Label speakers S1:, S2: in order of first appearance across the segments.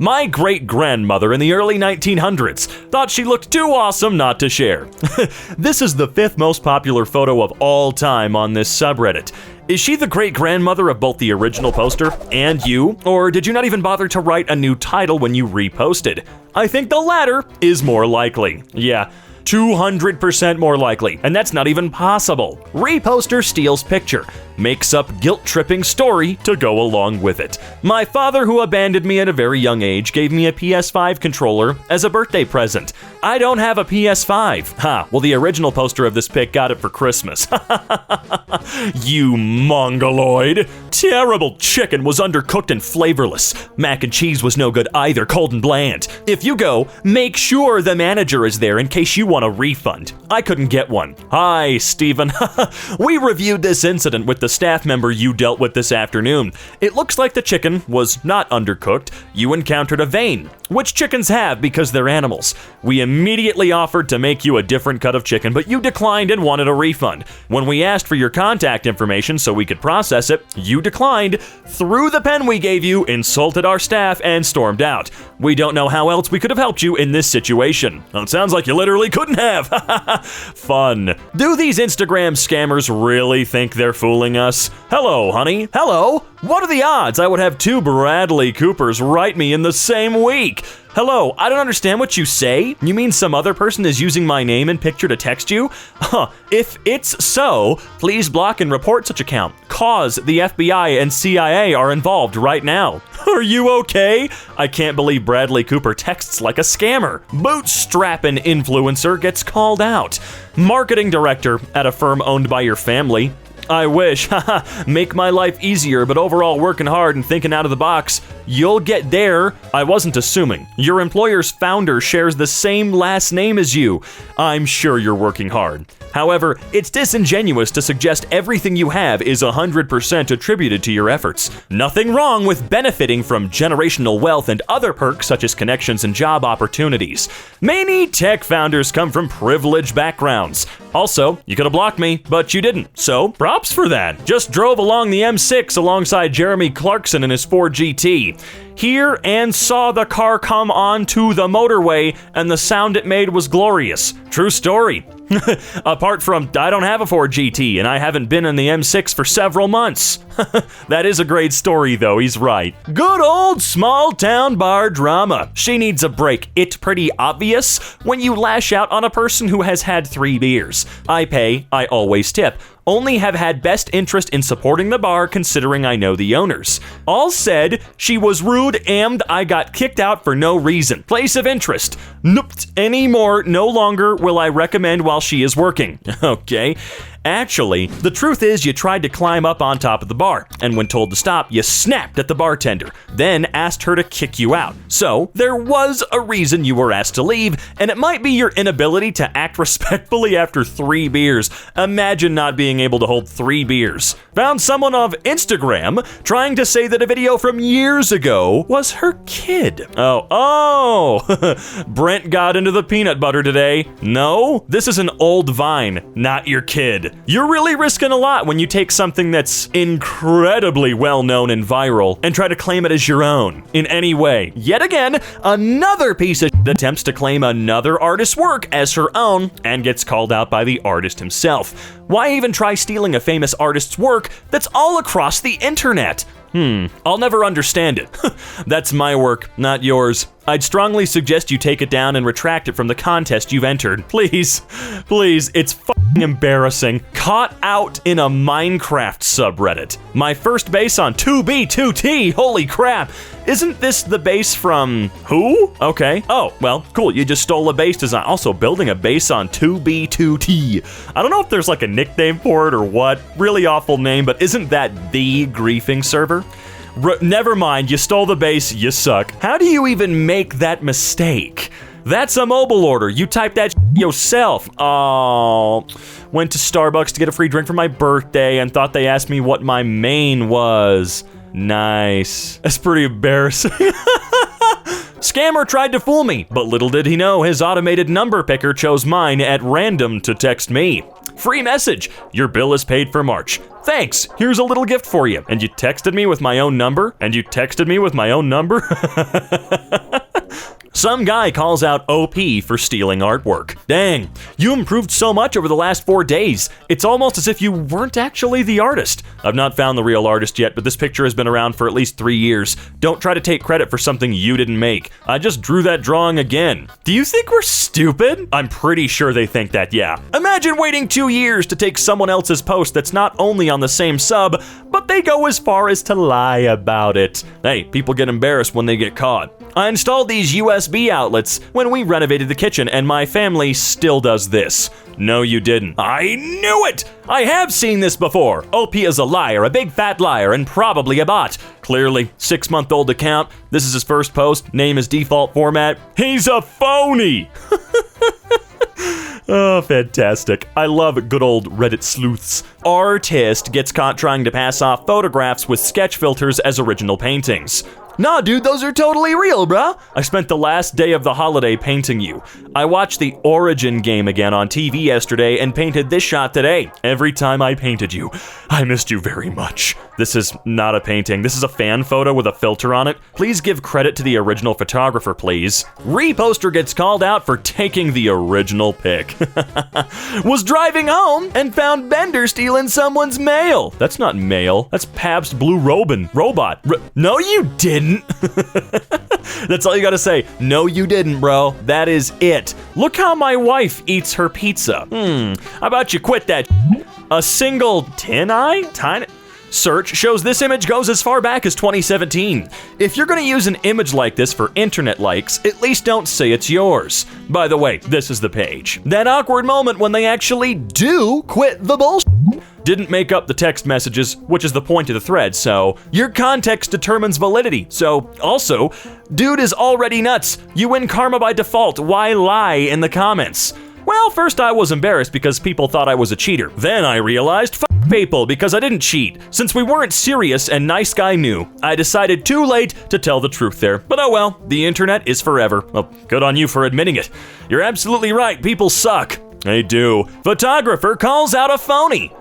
S1: My great-grandmother in the early 1900s thought she looked too awesome not to share. This is the 5th most popular photo of all time on this subreddit. Is she the great-grandmother of both the original poster and you, or did you not even bother to write a new title when you reposted? I think the latter is more likely. Yeah. 200% more likely, and that's not even possible. Reposter steals picture, makes up guilt-tripping story to go along with it. My father, who abandoned me at a very young age, gave me a PS5 controller as a birthday present. I don't have a PS5. Ha, well the original poster of this pic got it for Christmas. You mongoloid. Terrible chicken was undercooked and flavorless. Mac and cheese was no good either, cold and bland. If you go, make sure the manager is there in case you want a refund. I couldn't get one. Hi, Steven. We reviewed this incident with the staff member you dealt with this afternoon. It looks like the chicken was not undercooked. You encountered a vein, which chickens have because they're animals. We immediately offered to make you a different cut of chicken, but you declined and wanted a refund. When we asked for your contact information so we could process it, you declined, threw the pen we gave you, insulted our staff, and stormed out. We don't know how else we could have helped you in this situation. Well, it sounds like you literally couldn't have. Fun. Do these Instagram scammers really think they're fooling us? Hello, honey. Hello. What are the odds I would have 2 Bradley Coopers write me in the same week? Hello, I don't understand what you say. You mean some other person is using my name and picture to text you? If it's so, please block and report such account. Cause the FBI and CIA are involved right now. Are you okay? I can't believe Bradley Cooper texts like a scammer. Bootstrapping influencer gets called out. Marketing director at a firm owned by your family. I wish, make my life easier, but overall working hard and thinking out of the box. You'll get there. I wasn't assuming. Your employer's founder shares the same last name as you. I'm sure you're working hard. However, it's disingenuous to suggest everything you have is 100% attributed to your efforts. Nothing wrong with benefiting from generational wealth and other perks such as connections and job opportunities. Many tech founders come from privileged backgrounds. Also, you could have blocked me, but you didn't, so props for that. Just drove along the M6 alongside Jeremy Clarkson in his Ford GT. Here and saw the car come onto the motorway, and the sound it made was glorious. True story. Apart from, I don't have a Ford GT, and I haven't been in the M6 for several months. That is a great story, though, he's right. Good old small town bar drama. She needs a break. It's pretty obvious when you lash out on a person who has had 3 beers. I pay, I always tip. Only have had best interest in supporting the bar considering I know the owners. All said, she was rude and I got kicked out for no reason. Place of interest. Nope, anymore, no longer will I recommend while she is working. Okay. Actually, the truth is you tried to climb up on top of the bar, and when told to stop, you snapped at the bartender, then asked her to kick you out. So, there was a reason you were asked to leave, and it might be your inability to act respectfully after 3 beers. Imagine not being able to hold 3 beers. Found someone on Instagram trying to say that a video from years ago was her kid. Oh, Brent got into the peanut butter today. No, this is an old Vine, not your kid. You're really risking a lot when you take something that's incredibly well-known and viral and try to claim it as your own in any way. Yet again, another piece of shit attempts to claim another artist's work as her own and gets called out by the artist himself. Why even try stealing a famous artist's work that's all across the internet? I'll never understand it. That's my work, not yours. I'd strongly suggest you take it down and retract it from the contest you've entered. Please, it's fucking embarrassing. Caught out in a Minecraft subreddit. My first base on 2B2T, holy crap. Isn't this the base from who? Okay. Oh, well, cool. You just stole a base design. Also, building a base on 2B2T. I don't know if there's like a nickname for it or what. Really awful name, but isn't that the griefing server? Never mind, you stole the base, you suck. How do you even make that mistake? That's a mobile order. You typed that yourself. Oh, went to Starbucks to get a free drink for my birthday and thought they asked me what my main was. Nice. That's pretty embarrassing. Scammer tried to fool me, but little did he know his automated number picker chose mine at random to text me. Free message. Your bill is paid for March. Thanks. Here's a little gift for you. And you texted me with my own number? Some guy calls out OP for stealing artwork. Dang, you improved so much over the last 4 days. It's almost as if you weren't actually the artist. I've not found the real artist yet, but this picture has been around for at least 3 years. Don't try to take credit for something you didn't make. I just drew that drawing again. Do you think we're stupid? I'm pretty sure they think that, yeah. Imagine waiting 2 years to take someone else's post that's not only on the same sub, but they go as far as to lie about it. Hey, people get embarrassed when they get caught. I installed these USB outlets when we renovated the kitchen, and my family still does this. No, you didn't. I knew it! I have seen this before. OP is a liar, a big fat liar, and probably a bot. Clearly, 6-month-old account. This is his first post. Name is default format. He's a phony! Oh, fantastic. I love good old Reddit sleuths. Artist gets caught trying to pass off photographs with sketch filters as original paintings. Nah, dude, those are totally real, bruh. I spent the last day of the holiday painting you. I watched the Origin game again on TV yesterday and painted this shot today. Every time I painted you, I missed you very much. This is not a painting. This is a fan photo with a filter on it. Please give credit to the original photographer, please. Reposter gets called out for taking the original pic. Was driving home and found Bender stealing someone's mail. That's not mail. That's Pabst Blue Robot. No, you didn't. That's all you gotta say. No, you didn't, bro. That is it. Look how my wife eats her pizza. How about you quit that? A single tiny search shows this image goes as far back as 2017. If you're gonna use an image like this for internet likes, at least don't say it's yours. By the way, this is the page. That awkward moment when they actually do quit the bullshit. Didn't make up the text messages, which is the point of the thread, so your context determines validity. So, also, dude is already nuts. You win karma by default. Why lie in the comments? Well, first I was embarrassed because people thought I was a cheater. Then I realized, f*** people, because I didn't cheat. Since we weren't serious and nice guy knew, I decided too late to tell the truth there. But oh well, the internet is forever. Well, good on you for admitting it. You're absolutely right, people suck. They do. Photographer calls out a phony.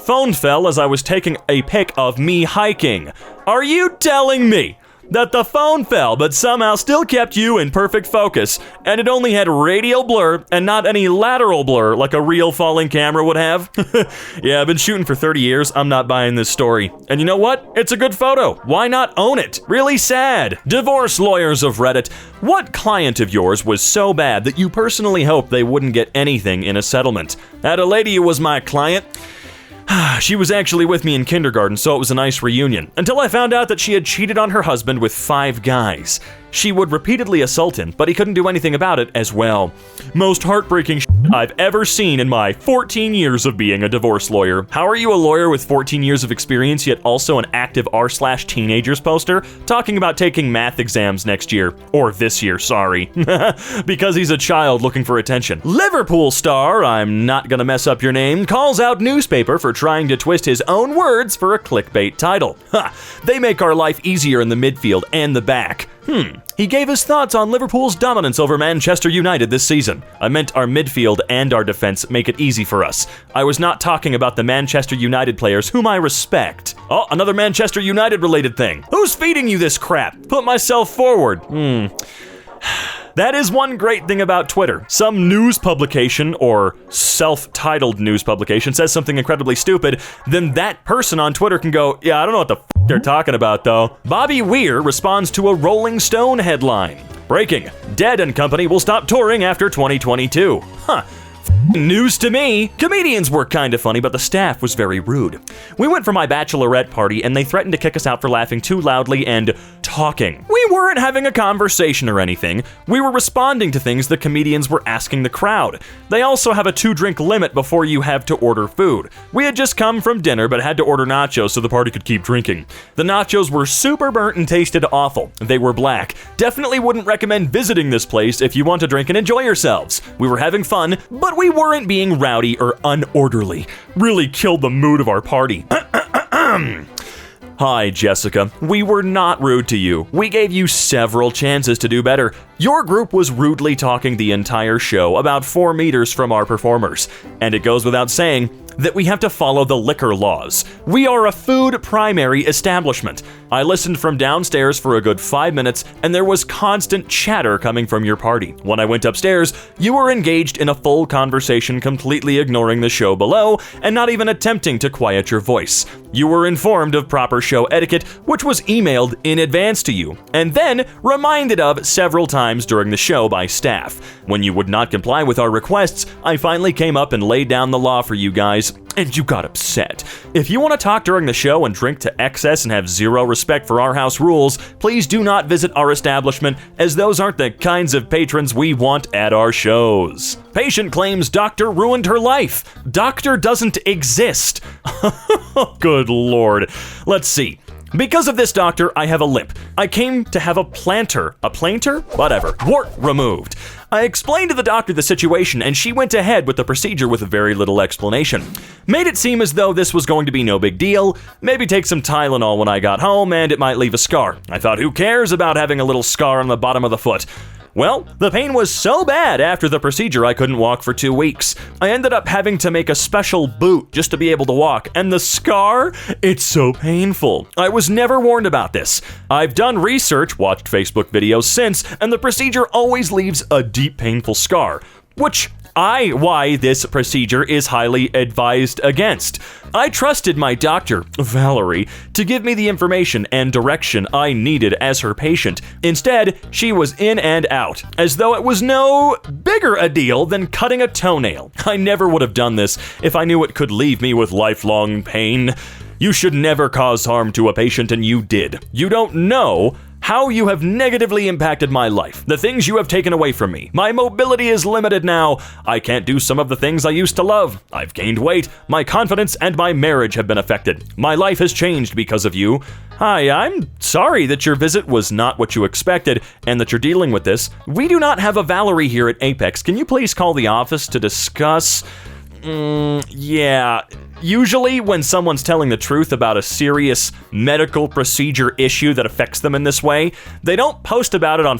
S1: Phone fell as I was taking a pic of me hiking. Are you telling me that the phone fell but somehow still kept you in perfect focus, and it only had radial blur and not any lateral blur like a real falling camera would have? Yeah, I've been shooting for 30 years. I'm not buying this story. And you know what? It's a good photo. Why not own it? Really sad. Divorce lawyers of Reddit. What client of yours was so bad that you personally hoped they wouldn't get anything in a settlement? Had a lady who was my client. She was actually with me in kindergarten, so it was a nice reunion. Until I found out that she had cheated on her husband with 5 guys. She would repeatedly assault him, but he couldn't do anything about it as well. Most heartbreaking shit I've ever seen in my 14 years of being a divorce lawyer. How are you a lawyer with 14 years of experience, yet also an active r/teenagers poster, talking about taking math exams next year? Or this year, sorry. Because he's a child looking for attention. Liverpool star, I'm not gonna mess up your name, calls out newspaper for trying to twist his own words for a clickbait title. They make our life easier in the midfield and the back. He gave his thoughts on Liverpool's dominance over Manchester United this season. I meant our midfield and our defense make it easy for us. I was not talking about the Manchester United players whom I respect. Oh, another Manchester United related thing. Who's feeding you this crap? Put myself forward. That is one great thing about Twitter. Some news publication or self-titled news publication says something incredibly stupid, then that person on Twitter can go, yeah, I don't know what the f*** they're talking about though. Bobby Weir responds to a Rolling Stone headline. Breaking, Dead & Company will stop touring after 2022. News to me. Comedians were kind of funny, but the staff was very rude. We went for my bachelorette party and they threatened to kick us out for laughing too loudly and talking. We weren't having a conversation or anything. We were responding to things the comedians were asking the crowd. They also have a 2-drink limit before you have to order food. We had just come from dinner but had to order nachos so the party could keep drinking. The nachos were super burnt and tasted awful. They were black. Definitely wouldn't recommend visiting this place if you want to drink and enjoy yourselves. We were having fun, but we weren't being rowdy or unorderly. Really killed the mood of our party. Hi, Jessica. We were not rude to you. We gave you several chances to do better. Your group was rudely talking the entire show about 4 meters from our performers. And it goes without saying that we have to follow the liquor laws. We are a food primary establishment. I listened from downstairs for a good 5 minutes, and there was constant chatter coming from your party. When I went upstairs, you were engaged in a full conversation, completely ignoring the show below and not even attempting to quiet your voice. You were informed of proper show etiquette, which was emailed in advance to you, and then reminded of several times during the show by staff. When you would not comply with our requests, I finally came up and laid down the law for you guys, and you got upset. If you want to talk during the show and drink to excess and have zero respect for our house rules, please do not visit our establishment, as those aren't the kinds of patrons we want at our shows. Patient claims doctor ruined her life. Doctor doesn't exist. Good lord. Let's see. Because of this doctor, I have a limp. I came to have a planter. A planter? Whatever. Wart removed. I explained to the doctor the situation, and she went ahead with the procedure with very little explanation. Made it seem as though this was going to be no big deal. Maybe take some Tylenol when I got home, and it might leave a scar. I thought, who cares about having a little scar on the bottom of the foot? Well, the pain was so bad after the procedure I couldn't walk for 2 weeks. I ended up having to make a special boot just to be able to walk, and the scar? It's so painful. I was never warned about this. I've done research, watched Facebook videos since, and the procedure always leaves a deep painful scar, why this procedure is highly advised against. I trusted my doctor, Valerie, to give me the information and direction I needed as her patient. Instead, she was in and out, as though it was no bigger a deal than cutting a toenail. I never would have done this if I knew it could leave me with lifelong pain. You should never cause harm to a patient, and you did. You don't know how you have negatively impacted my life, the things you have taken away from me. My mobility is limited now. I can't do some of the things I used to love. I've gained weight. My confidence and my marriage have been affected. My life has changed because of you. Hi, I'm sorry that your visit was not what you expected and that you're dealing with this. We do not have a Valerie here at Apex. Can you please call the office to discuss? Yeah. Usually when someone's telling the truth about a serious medical procedure issue that affects them in this way, they don't post about it on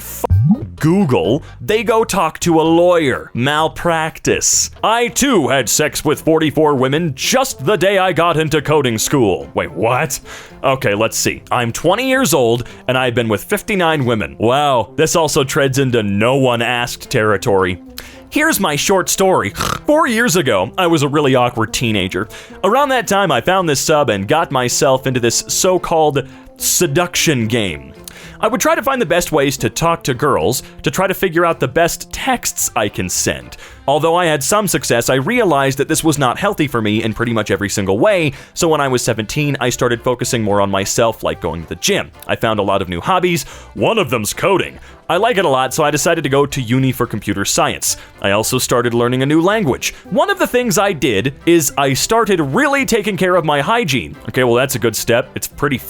S1: Google. They go talk to a lawyer. Malpractice. I too had sex with 44 women just the day I got into coding school. Wait, what? Okay, let's see. I'm 20 years old and I've been with 59 women. Wow, this also treads into no one asked territory. Here's my short story. 4 years ago, I was a really awkward teenager. Around that time, I found this sub and got myself into this so-called seduction game. I would try to find the best ways to talk to girls, to try to figure out the best texts I can send. Although I had some success, I realized that this was not healthy for me in pretty much every single way, so when I was 17, I started focusing more on myself, like going to the gym. I found a lot of new hobbies. One of them's coding. I like it a lot, so I decided to go to uni for computer science. I also started learning a new language. One of the things I did is I started really taking care of my hygiene. Okay, well, that's a good step. It's pretty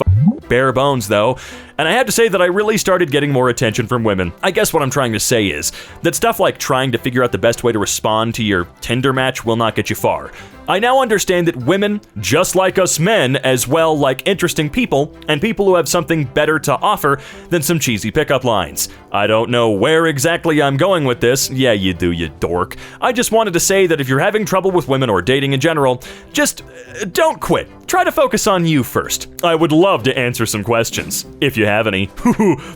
S1: bare bones, though. And I have to say that I really started getting more attention from women. I guess what I'm trying to say is that stuff like trying to figure out the best way to respond to your Tinder match will not get you far. I now understand that women, just like us men, as well like interesting people, and people who have something better to offer than some cheesy pickup lines. I don't know where exactly I'm going with this. Yeah, you do, you dork. I just wanted to say that if you're having trouble with women or dating in general, just don't quit. Try to focus on you first. I would love to answer some questions, if you have any.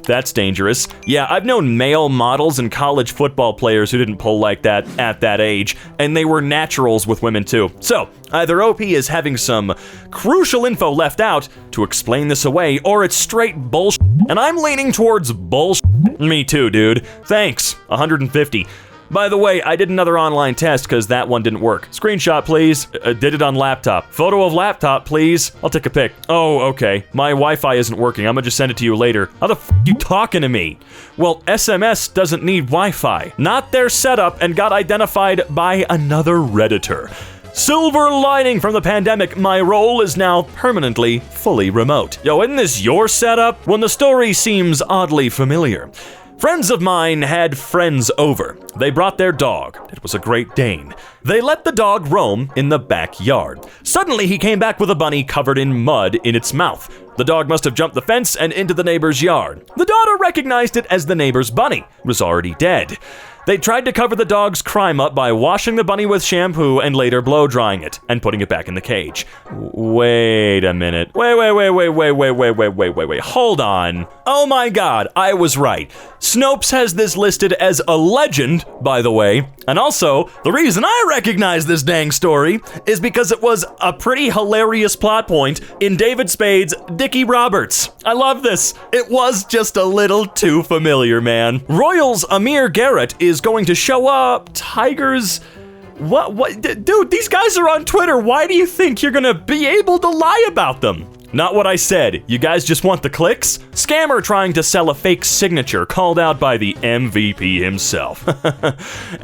S1: That's dangerous. Yeah, I've known male models and college football players who didn't pull like that at that age, and they were naturals with women too. So, either OP is having some crucial info left out to explain this away, or it's straight bullshit, and I'm leaning towards bullshit. Me too, dude. Thanks. 150. By the way, I did another online test because that one didn't work. Screenshot, please. Did it on laptop. Photo of laptop, please. I'll take a pic. Oh, okay. My Wi-Fi isn't working. I'm gonna just send it to you later. How the f*** you talking to me? Well, SMS doesn't need Wi-Fi. Not their setup and got identified by another Redditor. Silver lining from the pandemic, my role is now permanently fully remote. Yo, isn't this your setup? When the story seems oddly familiar. Friends of mine had friends over. They brought their dog. It was a Great Dane. They let the dog roam in the backyard. Suddenly, he came back with a bunny covered in mud in its mouth. The dog must have jumped the fence and into the neighbor's yard. The daughter recognized it as the neighbor's bunny. It was already dead. They tried to cover the dog's crime up by washing the bunny with shampoo and later blow drying it and putting it back in the cage. Wait a minute. Wait. Hold on. Oh my God, I was right. Snopes has this listed as a legend, by the way. And also, the reason I recognize this dang story is because it was a pretty hilarious plot point in David Spade's Dickie Roberts. I love this. It was just a little too familiar, man. Royals Amir Garrett is going to show up. Tigers... What? Dude, these guys are on Twitter. Why do you think you're gonna be able to lie about them? Not what I said. You guys just want the clicks? Scammer trying to sell a fake signature called out by the MVP himself.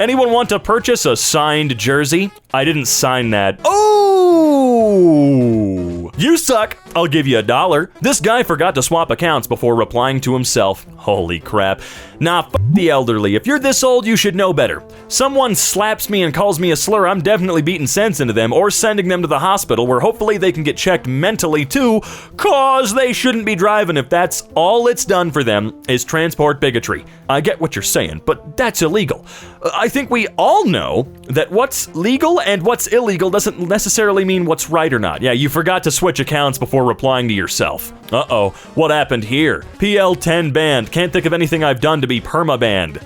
S1: Anyone want to purchase a signed jersey? I didn't sign that. Oh! You suck. I'll give you $1. This guy forgot to swap accounts before replying to himself. Holy crap. Nah, f the elderly. If you're this old, you should know better. Someone slaps me and calls me a slur, I'm definitely beating sense into them or sending them to the hospital where hopefully they can get checked mentally too, cause they shouldn't be driving if that's all it's done for them is transport bigotry. I get what you're saying, but that's illegal. I think we all know that what's legal and what's illegal doesn't necessarily mean what's right or not. Yeah, you forgot to switch accounts before replying to yourself. Uh-oh, what happened here? PL10 banned. Can't think of anything I've done to be perma-banned.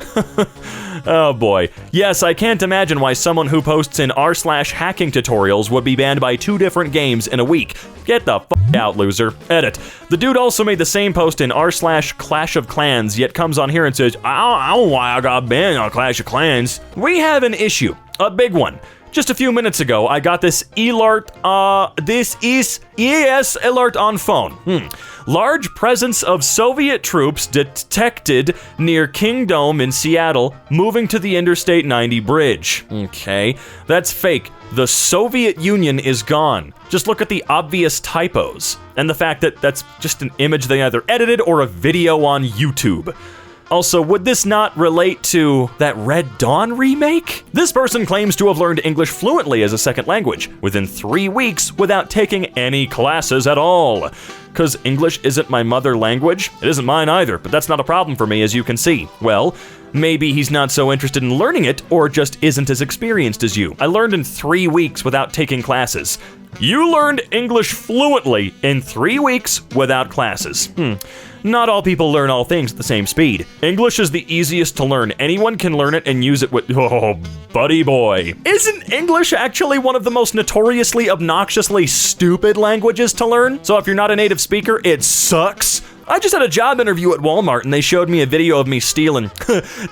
S1: Oh boy. Yes, I can't imagine why someone who posts in r/hacking tutorials would be banned by 2 different games in a week. Get the f out, loser. Edit. The dude also made the same post in r/Clash of Clans, yet comes on here and says, I don't know why I got banned on Clash of Clans. We have an issue. A big one. Just a few minutes ago, I got this alert, this is EAS alert on phone. Large presence of Soviet troops detected near King Dome in Seattle, moving to the Interstate 90 bridge. Okay, that's fake. The Soviet Union is gone. Just look at the obvious typos, and the fact that that's just an image they either edited or a video on YouTube. Also, would this not relate to that Red Dawn remake? This person claims to have learned English fluently as a second language within 3 weeks without taking any classes at all. Cause English isn't my mother language? It isn't mine either, but that's not a problem for me, as you can see. Well, maybe he's not so interested in learning it or just isn't as experienced as you. I learned in 3 weeks without taking classes. You learned English fluently in 3 weeks without classes. Not all people learn all things at the same speed. English is the easiest to learn. Anyone can learn it and use it with, oh, buddy boy. Isn't English actually one of the most notoriously, obnoxiously stupid languages to learn? So if you're not a native speaker, it sucks. I just had a job interview at Walmart and they showed me a video of me stealing.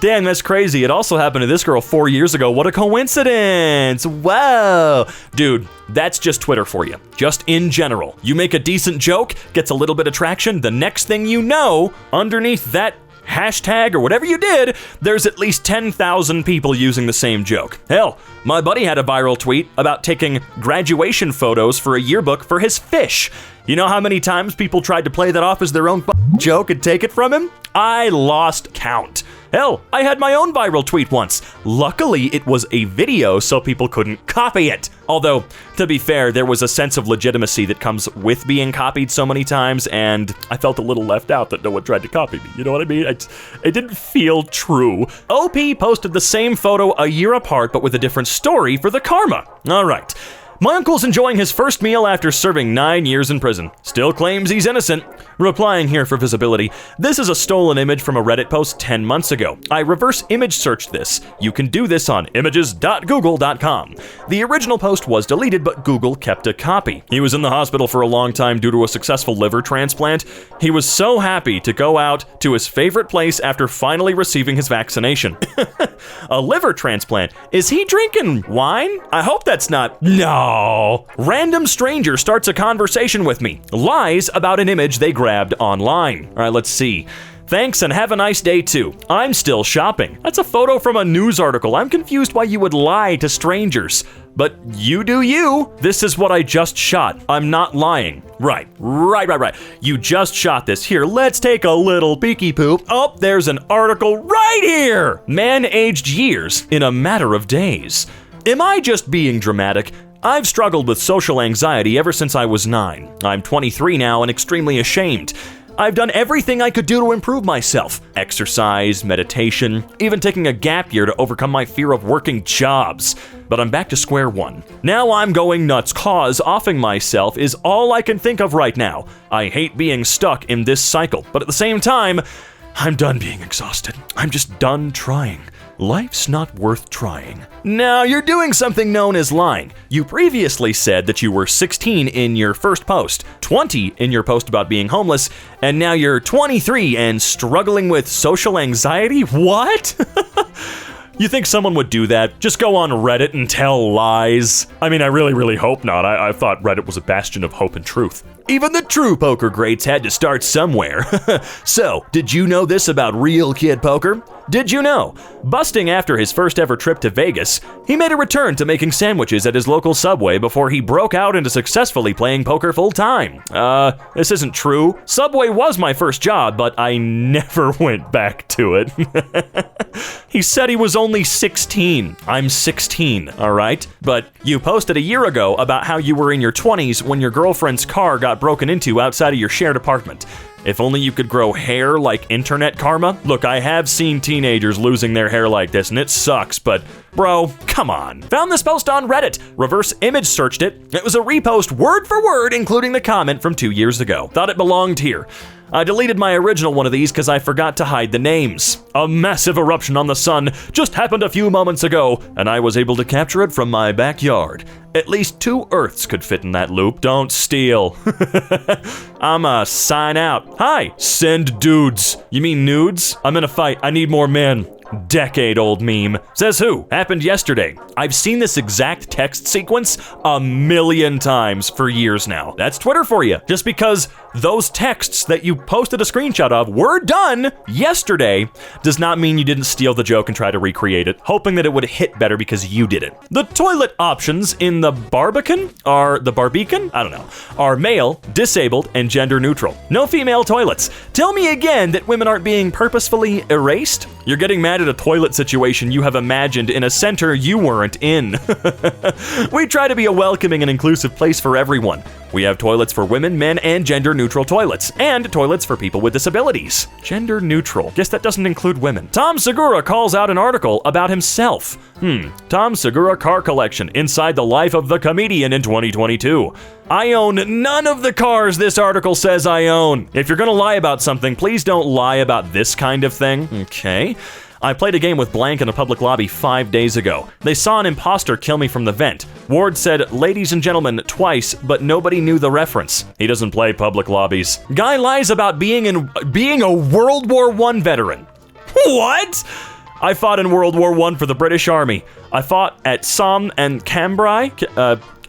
S1: Dang, that's crazy. It also happened to this girl 4 years ago. What a coincidence. Whoa. Dude, that's just Twitter for you. Just in general. You make a decent joke, gets a little bit of traction, the next thing you know, underneath that hashtag or whatever you did, there's at least 10,000 people using the same joke. Hell, my buddy had a viral tweet about taking graduation photos for a yearbook for his fish. You know how many times people tried to play that off as their own joke and take it from him? I lost count. Hell, I had my own viral tweet once. Luckily, it was a video, so people couldn't copy it. Although, to be fair, there was a sense of legitimacy that comes with being copied so many times, and I felt a little left out that no one tried to copy me. You know what I mean? It didn't feel true. OP posted the same photo a year apart, but with a different story for the karma. All right. My uncle's enjoying his first meal after serving 9 years in prison. Still claims he's innocent. Replying here for visibility. This is a stolen image from a Reddit post 10 months ago. I reverse image searched this. You can do this on images.google.com. The original post was deleted, but Google kept a copy. He was in the hospital for a long time due to a successful liver transplant. He was so happy to go out to his favorite place after finally receiving his vaccination. A liver transplant? Is he drinking wine? I hope that's not... No. Random stranger starts a conversation with me. Lies about an image they grabbed online. All right, let's see. Thanks and have a nice day too. I'm still shopping. That's a photo from a news article. I'm confused why you would lie to strangers. But you do you. This is what I just shot. I'm not lying. Right. You just shot this. Here, let's take a little peeky poop. Oh, there's an article right here. Man aged years in a matter of days. Am I just being dramatic? I've struggled with social anxiety ever since I was 9. I'm 23 now and extremely ashamed. I've done everything I could do to improve myself. Exercise, meditation, even taking a gap year to overcome my fear of working jobs. But I'm back to square one. Now I'm going nuts cause offing myself is all I can think of right now. I hate being stuck in this cycle, but at the same time, I'm done being exhausted. I'm just done trying. Life's not worth trying. Now you're doing something known as lying. You previously said that you were 16 in your first post, 20 in your post about being homeless, and now you're 23 and struggling with social anxiety? What? You think someone would do that? Just go on Reddit and tell lies? I mean, I really hope not. I thought Reddit was a bastion of hope and truth. Even the true poker greats had to start somewhere. So, did you know this about real kid poker? Did you know? Busting after his first ever trip to Vegas, he made a return to making sandwiches at his local Subway before he broke out into successfully playing poker full time. This isn't true. Subway was my first job, but I never went back to it. He said he was only 16. I'm 16, alright? But you posted a year ago about how you were in your 20s when your girlfriend's car got broken into outside of your shared apartment. If only you could grow hair like internet karma. Look, I have seen teenagers losing their hair like this, and it sucks, but bro, come on. Found this post on Reddit. Reverse image searched it. It was a repost word for word, including the comment from 2 years ago. Thought it belonged here. I deleted my original one of these because I forgot to hide the names. A massive eruption on the sun just happened a few moments ago, and I was able to capture it from my backyard. At least 2 Earths could fit in that loop. Don't steal. I'ma sign out. Hi, send dudes. You mean nudes? I'm in a fight. I need more men. Decade-old meme. Says who? Happened yesterday. I've seen this exact text sequence a million times for years now. That's Twitter for you. Just because those texts that you posted a screenshot of were done yesterday does not mean you didn't steal the joke and try to recreate it, hoping that it would hit better because you did it. The toilet options in the Barbican are male, disabled, and gender neutral. No female toilets. Tell me again that women aren't being purposefully erased? You're getting mad at a toilet situation you have imagined in a center you weren't in. We try to be a welcoming and inclusive place for everyone. We have toilets for women, men, and gender-neutral toilets, and toilets for people with disabilities. Gender-neutral. Guess that doesn't include women. Tom Segura calls out an article about himself. Tom Segura car collection inside the life of the comedian in 2022. I own none of the cars this article says I own. If you're gonna lie about something, please don't lie about this kind of thing. Okay. I played a game with blank in a public lobby 5 days ago. They saw an imposter kill me from the vent. Ward said, "Ladies and gentlemen," twice, but nobody knew the reference. He doesn't play public lobbies. Guy lies about being a World War I veteran. What? I fought in World War I for the British Army. I fought at Somme and Cambrai.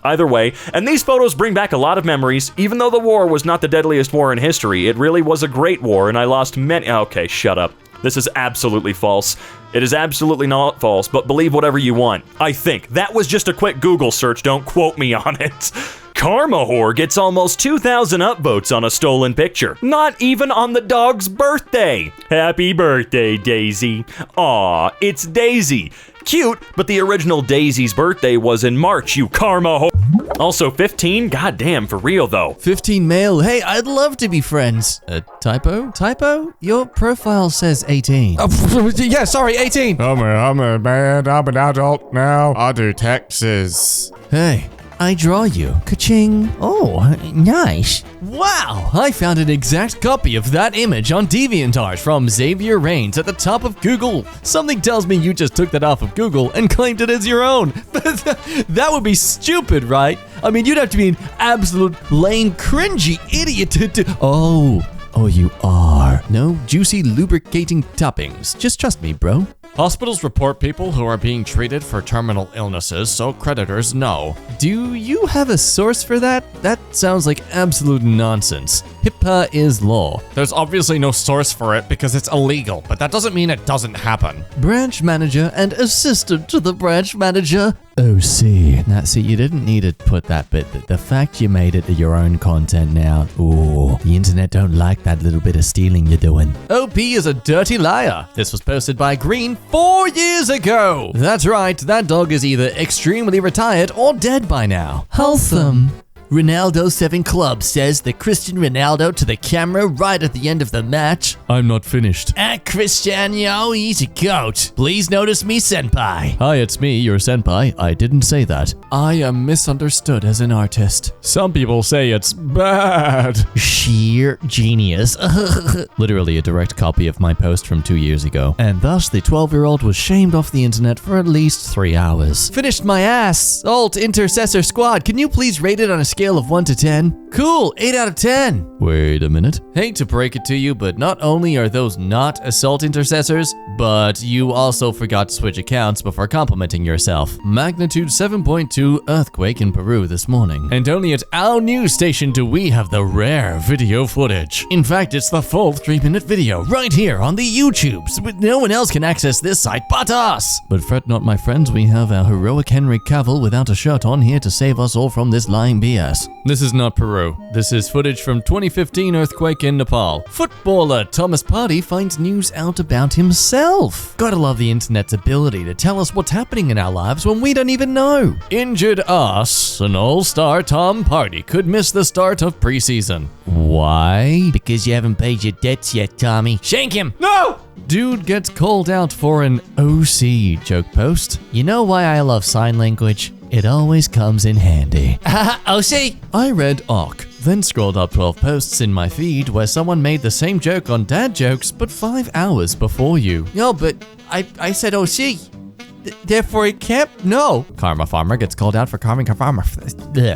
S1: Either way, and these photos bring back a lot of memories. Even though the war was not the deadliest war in history, it really was a great war, and I lost many. Okay, shut up. This is absolutely false. It is absolutely not false, but believe whatever you want. I think. That was just a quick Google search, don't quote me on it. Karma Whore gets almost 2,000 upvotes on a stolen picture. Not even on the dog's birthday. Happy birthday, Daisy. Aw, it's Daisy. Cute, but the original Daisy's birthday was in March, you karma whore. Also 15? Goddamn, for real though.
S2: 15 male. Hey, I'd love to be friends. Typo? Your profile says 18.
S3: Oh, yeah, sorry, 18.
S4: I'm a man. I'm an adult now. I do taxes.
S2: Hey, I draw you. Ka-ching. Oh, nice. Wow, I found an exact copy of that image on DeviantArt from Xavier Rains at the top of Google. Something tells me you just took that off of Google and claimed it as your own. That would be stupid, right? I mean, you'd have to be an absolute lame, cringy idiot to Oh, you are. No juicy lubricating toppings. Just trust me, bro. Hospitals report people who are being treated for terminal illnesses, so creditors know. Do you have a source for that? That sounds like absolute nonsense. HIPAA is law.
S3: There's obviously no source for it because it's illegal, but that doesn't mean it doesn't happen.
S2: Branch manager and assistant to the branch manager. OC. Now, see, you didn't need to put that bit. The fact you made it your own content now. Ooh, the internet don't like that little bit of stealing you're doing. OP is a dirty liar. This was posted by Green 4 years ago. That's right, that dog is either extremely retired or dead by now. Wholesome. Ronaldo 7 Club says the Cristiano Ronaldo to the camera right at the end of the match. I'm not finished. Cristiano, he's a goat. Please notice me, senpai. Hi, it's me, your senpai. I didn't say that. I am misunderstood as an artist.
S3: Some people say it's bad.
S2: Sheer genius. Literally a direct copy of my post from 2 years ago. And thus, the 12-year-old was shamed off the internet for at least 3 hours. Finished my ass. Alt Intercessor Squad, can you please rate it on a scale of 1 to 10? Cool, 8 out of 10. Wait a minute. Hate to break it to you, but not only are those not assault intercessors, but you also forgot to switch accounts before complimenting yourself. Magnitude 7.2 earthquake in Peru this morning. And only at our news station do we have the rare video footage. In fact, it's the full 3-minute video right here on the YouTubes, but no one else can access this site but us. But fret not, my friends, we have our heroic Henry Cavill without a shirt on here to save us all from this lying BS. This is not Peru. This is footage from 2015 earthquake in Nepal. Footballer Thomas Partey finds news out about himself. Gotta love the internet's ability to tell us what's happening in our lives when we don't even know. Injured us, an all-star Tom Partey could miss the start of preseason. Why? Because you haven't paid your debts yet, Tommy. Shank him! No! Dude gets called out for an OC joke post. You know why I love sign language? It always comes in handy. OC! I read awk, then scrolled up 12 posts in my feed where someone made the same joke on dad jokes but 5 hours before you. No, but I said OC. Therefore it can't. No. Karma Farmer gets called out for farming karma.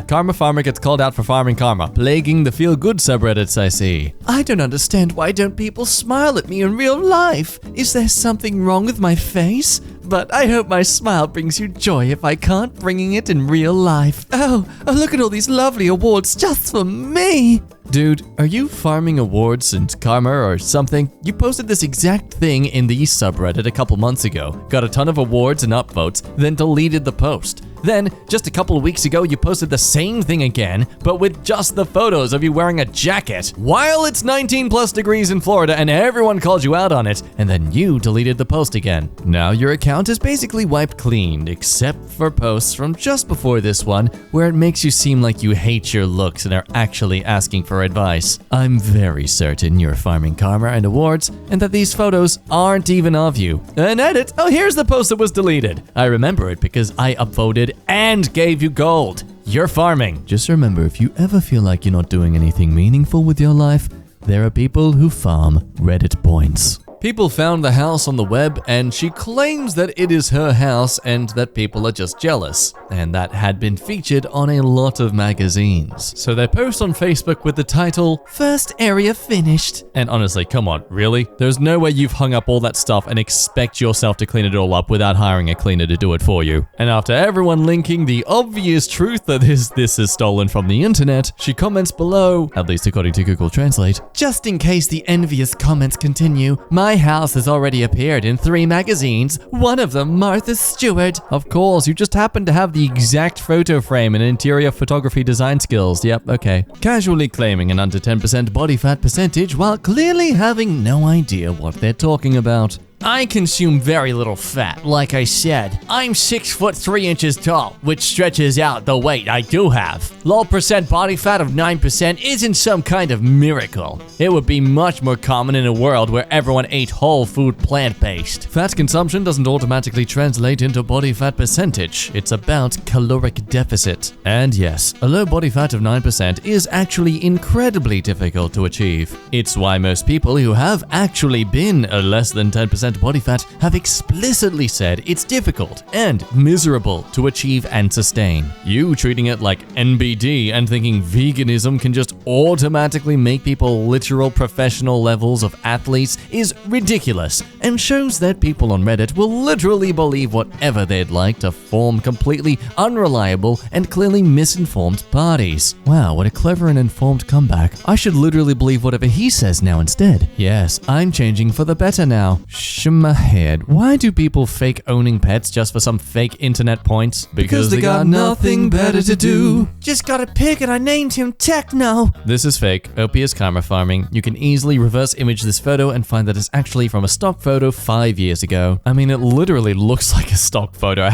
S2: Karma Farmer gets called out for farming karma, plaguing the feel-good subreddits I see. I don't understand, why don't people smile at me in real life? Is there something wrong with my face? But I hope my smile brings you joy if I can't bringing it in real life. Oh, look at all these lovely awards just for me. Dude, are you farming awards and karma or something? You posted this exact thing in the subreddit a couple months ago, got a ton of awards and upvotes, then deleted the post. Then, just a couple of weeks ago, you posted the same thing again, but with just the photos of you wearing a jacket, while it's 19+ degrees in Florida and everyone called you out on it, and then you deleted the post again. Now your account is basically wiped clean, except for posts from just before this one, where it makes you seem like you hate your looks and are actually asking for advice. I'm very certain you're farming karma and awards, and that these photos aren't even of you. An edit? Oh, here's the post that was deleted. I remember it because I upvoted and gave you gold. You're farming. Just remember, if you ever feel like you're not doing anything meaningful with your life, there are people who farm Reddit points. People found the house on the web and she claims that it is her house and that people are just jealous. And that had been featured on a lot of magazines. So they post on Facebook with the title, "First area finished." And honestly, come on, really? There's no way you've hung up all that stuff and expect yourself to clean it all up without hiring a cleaner to do it for you. And after everyone linking the obvious truth that this is stolen from the internet, she comments below, at least according to Google Translate, "Just in case the envious comments continue, my house has already appeared in 3 magazines, one of them Martha Stewart." Of course, you just happen to have the exact photo frame and interior photography design skills. Yep, okay. Casually claiming an under 10% body fat percentage while clearly having no idea what they're talking about. I consume very little fat, like I said. I'm 6 foot 3 inches tall, which stretches out the weight I do have. Low percent body fat of 9% isn't some kind of miracle. It would be much more common in a world where everyone ate whole food plant-based. Fat consumption doesn't automatically translate into body fat percentage. It's about caloric deficit. And yes, a low body fat of 9% is actually incredibly difficult to achieve. It's why most people who have actually been a less than 10% 50% body fat have explicitly said it's difficult and miserable to achieve and sustain. You treating it like NBD and thinking veganism can just automatically make people literal professional levels of athletes is ridiculous and shows that people on Reddit will literally believe whatever they'd like to form completely unreliable and clearly misinformed parties. Wow, what a clever and informed comeback. I should literally believe whatever he says now instead. Yes, I'm changing for the better now. My head. Why do people fake owning pets just for some fake internet points?
S3: Because they got nothing better to do.
S2: Just got a pig and I named him Techno. This is fake. OP is camera farming. You can easily reverse image this photo and find that it's actually from a stock photo 5 years ago. I mean, it literally looks like a stock photo.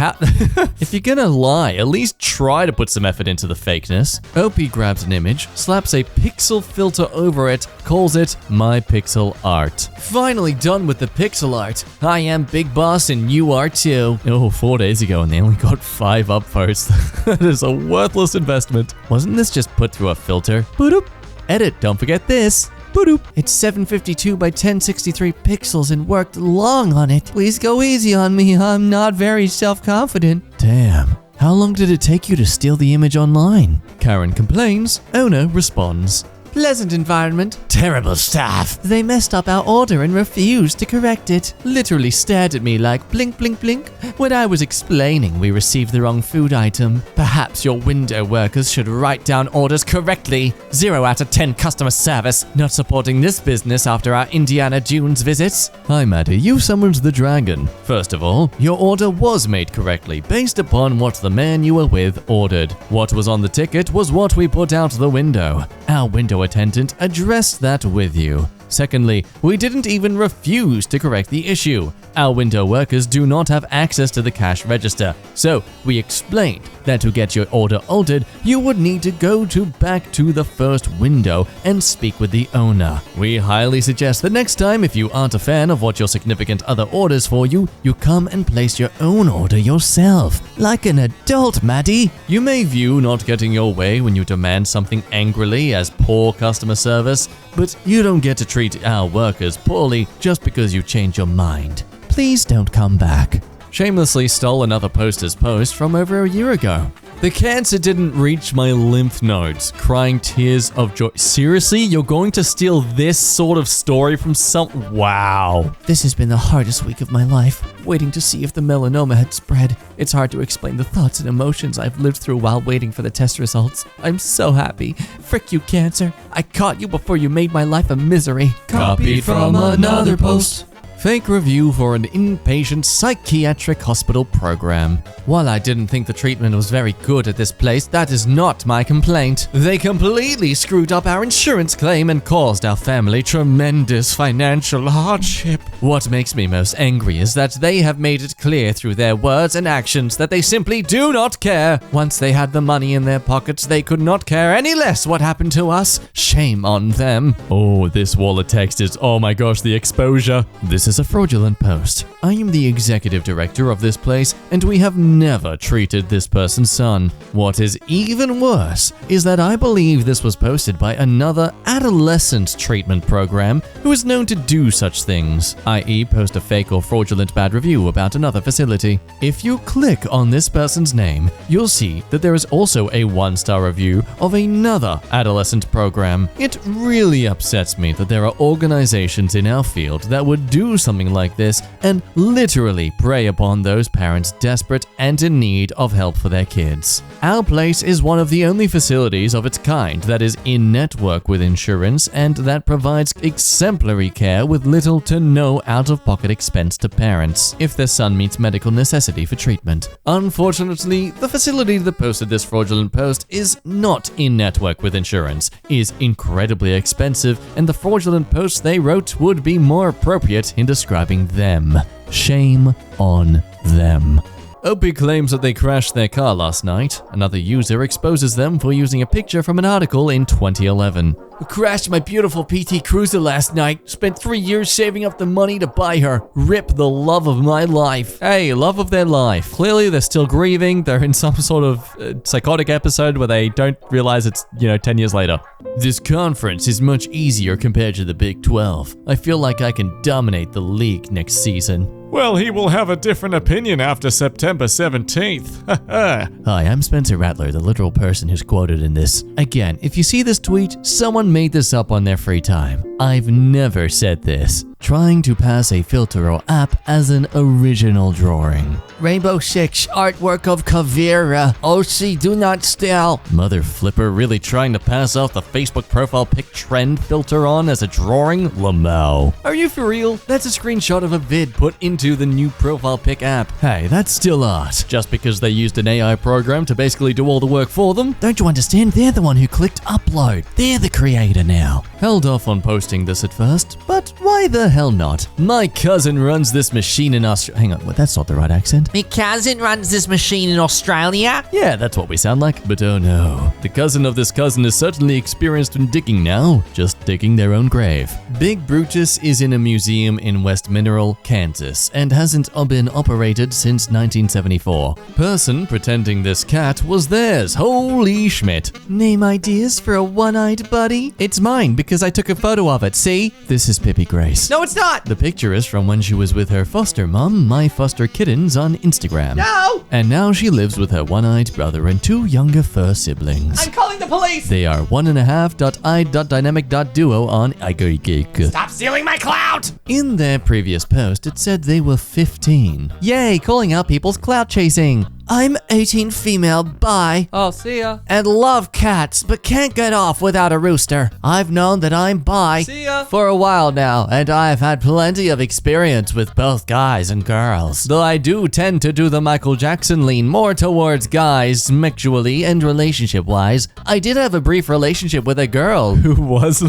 S2: If you're gonna lie, at least try to put some effort into the fakeness. OP grabs an image, slaps a pixel filter over it, calls it My Pixel Art. Finally done with the pixel art. I am Big Boss and you are too. Oh, 4 days ago and they only got 5 upvotes. That is a worthless investment. Wasn't this just put through a filter? Boop. Edit, don't forget this. Boop. It's 752 by 1063 pixels and worked long on it. Please go easy on me, I'm not very self-confident. Damn. How long did it take you to steal the image online? Karen complains. Owner responds. Pleasant environment. Terrible staff. They messed up our order and refused to correct it. Literally stared at me like blink, blink, blink when I was explaining we received the wrong food item. Perhaps your window workers should write down orders correctly. 0 out of 10 customer service. Not supporting this business after our Indiana Dunes visits. Hi Maddie, you summoned the dragon. First of all, your order was made correctly based upon what the man you were with ordered. What was on the ticket was what we put out the window. Our window attendant addressed that with you. Secondly, we didn't even refuse to correct the issue. Our window workers do not have access to the cash register, so we explained that to get your order altered, you would need to go back to the first window and speak with the owner. We highly suggest that next time, if you aren't a fan of what your significant other orders for you, you come and place your own order yourself. Like an adult, Maddie. You may view not getting your way when you demand something angrily as poor customer service, but you don't get to treat our workers poorly just because you change your mind. Please don't come back. Shamelessly stole another poster's post from over a year ago. The cancer didn't reach my lymph nodes, crying tears of joy. Seriously? You're going to steal this sort of story from some... Wow. This has been the hardest week of my life, waiting to see if the melanoma had spread. It's hard to explain the thoughts and emotions I've lived through while waiting for the test results. I'm so happy. Frick you, cancer. I caught you before you made my life a misery.
S3: Copied from another post.
S2: Fake review for an inpatient psychiatric hospital program. While I didn't think the treatment was very good at this place, that is not my complaint. They completely screwed up our insurance claim and caused our family tremendous financial hardship. What makes me most angry is that they have made it clear through their words and actions that they simply do not care. Once they had the money in their pockets, they could not care any less what happened to us. Shame on them. Oh, this wall of text is, oh my gosh, the exposure. This is a fraudulent post. I am the executive director of this place, and we have never treated this person's son. What is even worse is that I believe this was posted by another adolescent treatment program who is known to do such things, i.e. post a fake or fraudulent bad review about another facility. If you click on this person's name, you'll see that there is also a 1-star review of another adolescent program. It really upsets me that there are organizations in our field that would do something like this and literally prey upon those parents desperate and in need of help for their kids. Our place is one of the only facilities of its kind that is in network with insurance and that provides exemplary care with little to no out-of-pocket expense to parents if their son meets medical necessity for treatment. Unfortunately, the facility that posted this fraudulent post is not in network with insurance, is incredibly expensive, and the fraudulent post they wrote would be more appropriate in describing them. Shame on them. Opie claims that they crashed their car last night. Another user exposes them for using a picture from an article in 2011. I crashed my beautiful PT Cruiser last night. Spent 3 years saving up the money to buy her. Rip the love of my life. Hey, love of their life. Clearly they're still grieving. They're in some sort of psychotic episode where they don't realize it's, 10 years later. This conference is much easier compared to the Big 12. I feel like I can dominate the league next season.
S4: Well, he will have a different opinion after September 17th.
S2: Hi, I'm Spencer Rattler, the literal person who's quoted in this. Again, if you see this tweet, someone made this up on their free time. I've never said this. Trying to pass a filter or app as an original drawing. Rainbow Six artwork of Kavira. OC do not steal. Mother flipper really trying to pass off the Facebook profile pic trend filter on as a drawing? Lamau. Are you for real? That's a screenshot of a vid put into the new profile pic app. Hey, that's still art. Just because they used an AI program to basically do all the work for them? Don't you understand? They're the one who clicked upload. They're the creator now. Held off on posting this at first, but why the hell not? My cousin runs this machine in Australia. Hang on, that's not the right accent.
S5: My cousin runs this machine in Australia.
S2: Yeah, that's what we sound like. But oh no, the cousin of this cousin is certainly experienced in digging now, just digging their own grave. Big Brutus is in a museum in West Mineral, Kansas, and hasn't been operated since 1974. Person pretending this cat was theirs. Holy Schmidt. Name ideas for a one-eyed buddy? It's mine because I took a photo of it, see? This is Pippi Grace.
S5: No, it's not.
S2: The picture is from when she was with her foster mom, My Foster Kittens, on Instagram.
S5: No.
S2: And now she lives with her one-eyed brother and 2 younger fur siblings.
S5: I'm calling the police.
S2: They are 1.5.i.dynamic.duo on ahhhhhhhh.
S5: Stop stealing my clout.
S2: In their previous post, it said they were 15. Yay, calling out people's clout chasing. I'm 18 female, bi.
S5: Oh, see ya.
S2: And love cats, but can't get off without a rooster. I've known that I'm bi
S5: See ya.
S2: for a while now, and I've had plenty of experience with both guys and girls. Though I do tend to do the Michael Jackson lean more towards guys, sexually and relationship-wise. I did have a brief relationship with a girl. Who was?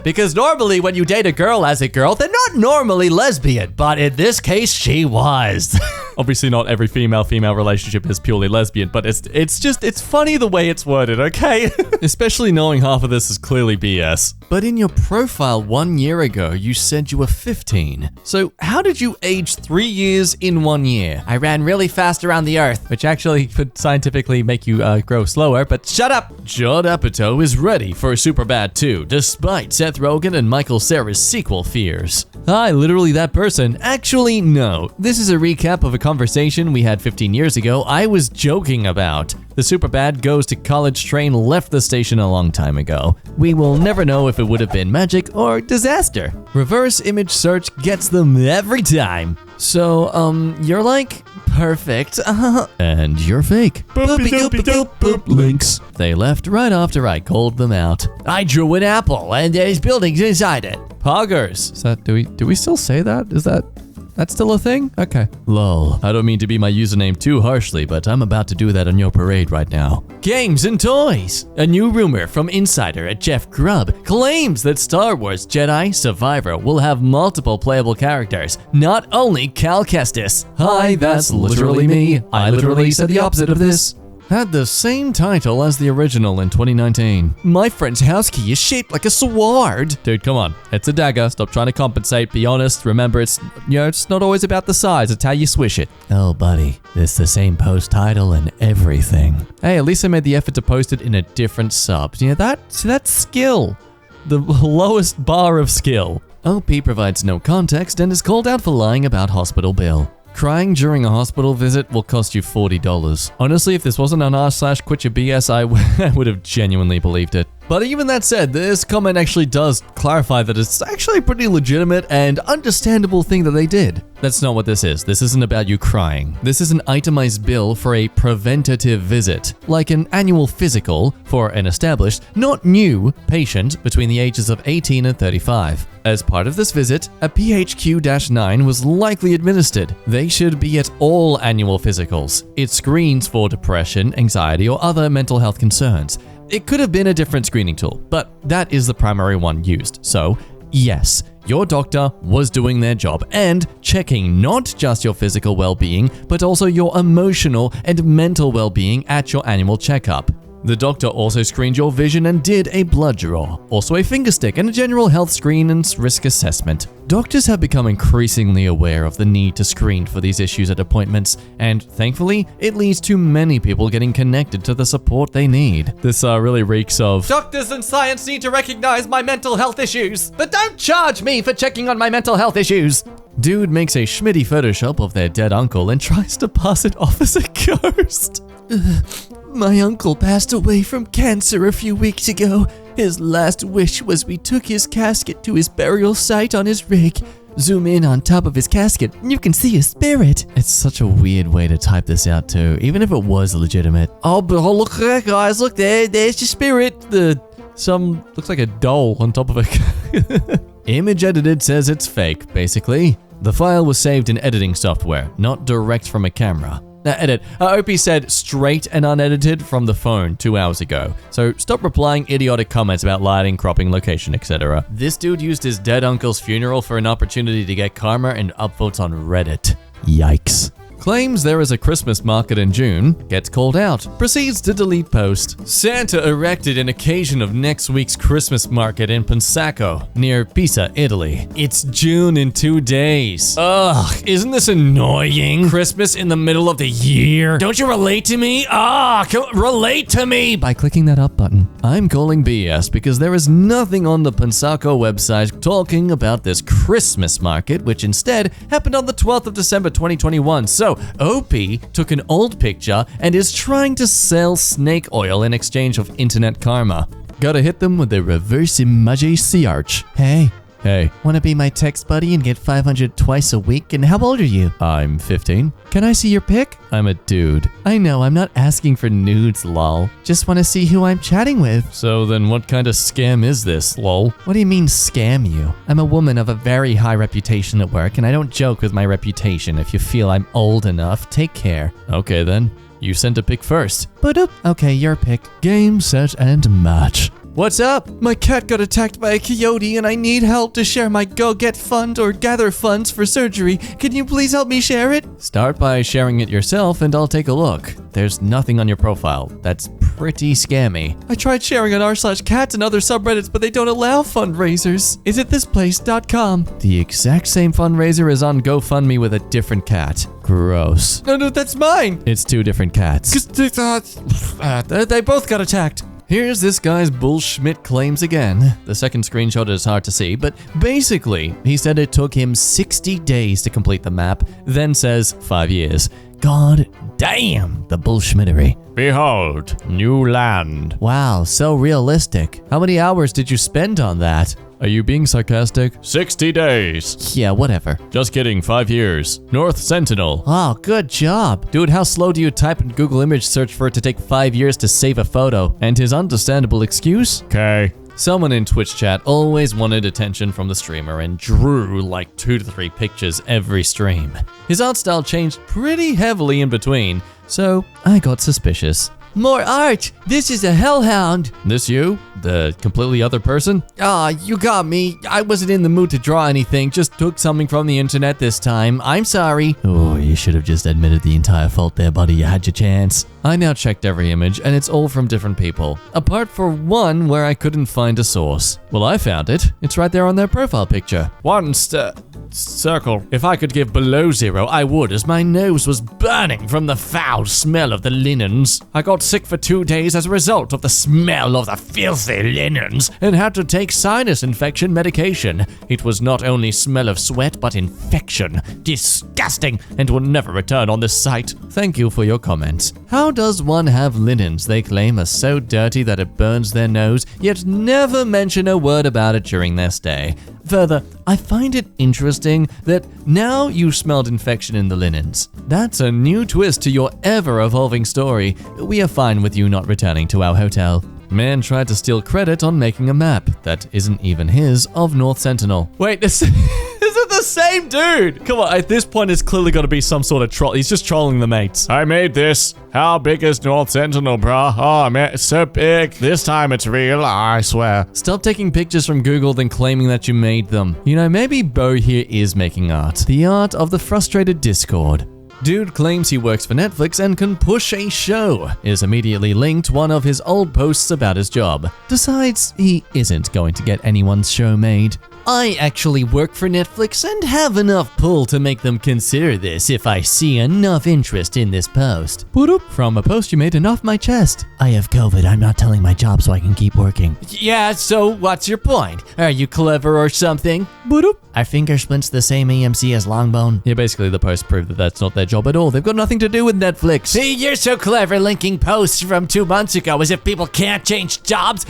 S2: Because normally when you date a girl as a girl, they're not normally lesbian, but in this case, she was. Obviously not every female-female relationship is purely lesbian, but it's funny the way it's worded, okay? Especially knowing half of this is clearly BS. But in your profile 1 year ago, you said you were 15. So how did you age 3 years in 1 year?
S5: I ran really fast around the earth.
S2: Which actually could scientifically make you grow slower, but shut up! Judd Apatow is ready for Superbad 2, despite Seth Rogen and Michael Cera's sequel fears. Hi, literally that person. Actually, no. This is a recap of a conversation we had 15 years ago I was joking about. The Superbad Goes to College train left the station a long time ago. We will never know if it would have been magic or disaster. Reverse image search gets them every time. So, you're like, perfect, and you're fake. Boop, links. They left right after I called them out.
S5: I drew an apple and there's buildings inside it.
S2: Poggers. Is that, do we still say that? That's still a thing? Okay. Lol. I don't mean to be my username too harshly, but I'm about to do that on your parade right now. Games and toys. A new rumor from insider at Jeff Grubb claims that Star Wars Jedi Survivor will have multiple playable characters, not only Cal Kestis. Hi, that's literally me. I literally said the opposite of this. Had the same title as the original in 2019. My friend's house key is shaped like a sword. Dude, come on. It's a dagger. Stop trying to compensate. Be honest. Remember, it's not always about the size. It's how you swish it. Oh, buddy. It's the same post title and everything. Hey, at least I made the effort to post it in a different sub. That's skill. The lowest bar of skill. OP provides no context and is called out for lying about hospital bill. Crying during a hospital visit will cost you $40. Honestly, if this wasn't on r/Quityourbs, I would have genuinely believed it. But even that said, this comment actually does clarify that it's actually a pretty legitimate and understandable thing that they did. That's not what this is. This isn't about you crying. This is an itemized bill for a preventative visit, like an annual physical for an established, not new, patient between the ages of 18 and 35. As part of this visit, a PHQ-9 was likely administered. They should be at all annual physicals. It screens for depression, anxiety, or other mental health concerns. It could have been a different screening tool, but that is the primary one used. So, yes, your doctor was doing their job and checking not just your physical well-being, but also your emotional and mental well-being at your annual checkup. The doctor also screened your vision and did a blood draw, also a finger stick and a general health screen and risk assessment. Doctors have become increasingly aware of the need to screen for these issues at appointments, and thankfully, it leads to many people getting connected to the support they need. This really reeks of
S5: Doctors and science need to recognize my mental health issues, but don't charge me for checking on my mental health issues.
S2: dude makes a schmitty Photoshop of their dead uncle and tries to pass it off as a ghost. My uncle passed away from cancer a few weeks ago. His last wish was we took his casket to his burial site on his rig. Zoom in on top of his casket and you can see his spirit. It's such a weird way to type this out too, even if it was legitimate. Oh, but look there, guys, look there's your spirit. Looks like a doll on top of a image edited says it's fake, basically. The file was saved in editing software, not direct from a camera. Edit. Opie said straight and unedited from the phone 2 hours ago. So stop replying idiotic comments about lighting, cropping, location, etc. This dude used his dead uncle's funeral for an opportunity to get karma and upvotes on Reddit. Yikes. Claims there is a Christmas market in June, gets called out, proceeds to delete post. Santa erected an occasion of next week's Christmas market in Pensacco, near Pisa, Italy. It's June in 2 days. Ugh, isn't this annoying? Christmas in the middle of the year? Don't you relate to me? Relate to me by clicking that up button. I'm calling BS because there is nothing on the Pensacco website talking about this Christmas market, which instead happened on the 12th of December 2021. So Opie took an old picture and is trying to sell snake oil in exchange of internet karma. Gotta hit them with a reverse emoji search. Hey, wanna be my text buddy and get 500 twice a week? And how old are you? I'm 15. Can I see your pic? I'm a dude. I know, I'm not asking for nudes, lol. Just wanna see who I'm chatting with. So then what kind of scam is this, lol? What do you mean scam you? I'm a woman of a very high reputation at work and I don't joke with my reputation. If you feel I'm old enough, take care. Okay then. You sent a pic first. Okay, your pic. Game, set, and match. What's up? My cat got attacked by a coyote and I need help to share my go-get fund or gather funds for surgery. Can you please help me share it? Start by sharing it yourself and I'll take a look. There's nothing on your profile. That's pretty scammy. I tried sharing on r/cats and other subreddits, but they don't allow fundraisers. Is it thisplace.com? The exact same fundraiser is on GoFundMe with a different cat. Gross. No, that's mine. It's 2 different cats. They both got attacked. Here's this guy's bullshit claims again. The second screenshot is hard to see, but basically, he said it took him 60 days to complete the map, then says 5 years. God damn, the bullshmittery.
S3: Behold, new land.
S2: Wow, so realistic. How many hours did you spend on that? Are you being sarcastic?
S3: 60 days.
S2: Yeah, whatever.
S3: Just kidding, 5 years. North Sentinel.
S2: Oh, good job. Dude, how slow do you type in Google image search for it to take 5 years to save a photo? And his understandable excuse?
S3: Okay.
S2: Someone in Twitch chat always wanted attention from the streamer and drew like 2 to 3 pictures every stream. His art style changed pretty heavily in between, so I got suspicious. More art! This is a hellhound! This you? The completely other person? You got me. I wasn't in the mood to draw anything, just took something from the internet this time. I'm sorry. Oh, you should have just admitted the entire fault there, buddy. You had your chance. I now checked every image, and it's all from different people. Apart from one where I couldn't find a source. Well, I found it. It's right there on their profile picture. Circle. If I could give below 0, I would, as my nose was burning from the foul smell of the linens. I got sick for 2 days as a result of the smell of the filthy linens and had to take sinus infection medication. It was not only smell of sweat, but infection. Disgusting, and will never return on this site. Thank you for your comments. How does one have linens they claim are so dirty that it burns their nose, yet never mention a word about it during their stay? Further, I find it interesting that now you smelled infection in the linens. That's a new twist to your ever-evolving story. We are fine with you not returning to our hotel. Man tried to steal credit on making a map that isn't even his of North Sentinel. Wait, is it the the same dude. Come on, at this point, it's clearly got to be some sort of troll. He's just trolling the mates.
S4: I made this. How big is North Sentinel, bro? Oh, man, it's so big. This time it's real, I swear.
S2: Stop taking pictures from Google then claiming that you made them. You know, maybe Bo here is making art. The art of the frustrated Discord. Dude claims he works for Netflix and can push a show. Is immediately linked one of his old posts about his job. Decides he isn't going to get anyone's show made. I actually work for Netflix and have enough pull to make them consider this if I see enough interest in this post. From a post you made and off my chest. I have COVID. I'm not telling my job so I can keep working. Yeah, so what's your point? Are you clever or something? Are finger splints the same EMC as Longbone? Yeah, basically the post proved that that's not their job at all. They've got nothing to do with Netflix. See, you're so clever linking posts from 2 months ago as if people can't change jobs.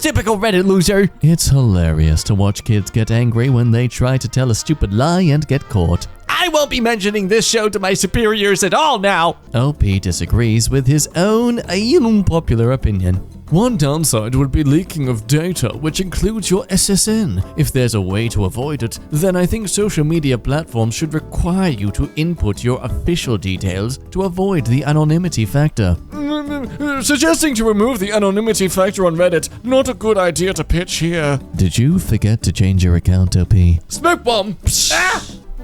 S2: Typical Reddit loser. It's hilarious to watch kids get angry when they try to tell a stupid lie and get caught. I won't be mentioning this show to my superiors at all now. OP disagrees with his own unpopular opinion. One downside would be leaking of data, which includes your SSN. If there's a way to avoid it, then I think social media platforms should require you to input your official details to avoid the anonymity factor. Suggesting to remove the anonymity factor on Reddit, not a good idea to pitch here. Did you forget to change your account, OP? Smoke bomb!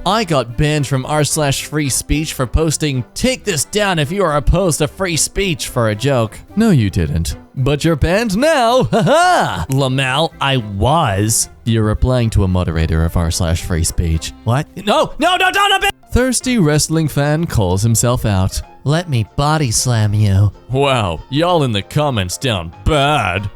S2: I got banned from r/free speech for posting "Take this down if you are opposed to free speech" for a joke. No, you didn't. But you're banned now, haha! Lamel, I was. You're replying to a moderator of r/free speech. What? No, don't! Thirsty wrestling fan calls himself out. Let me body slam you. Wow, y'all in the comments down bad.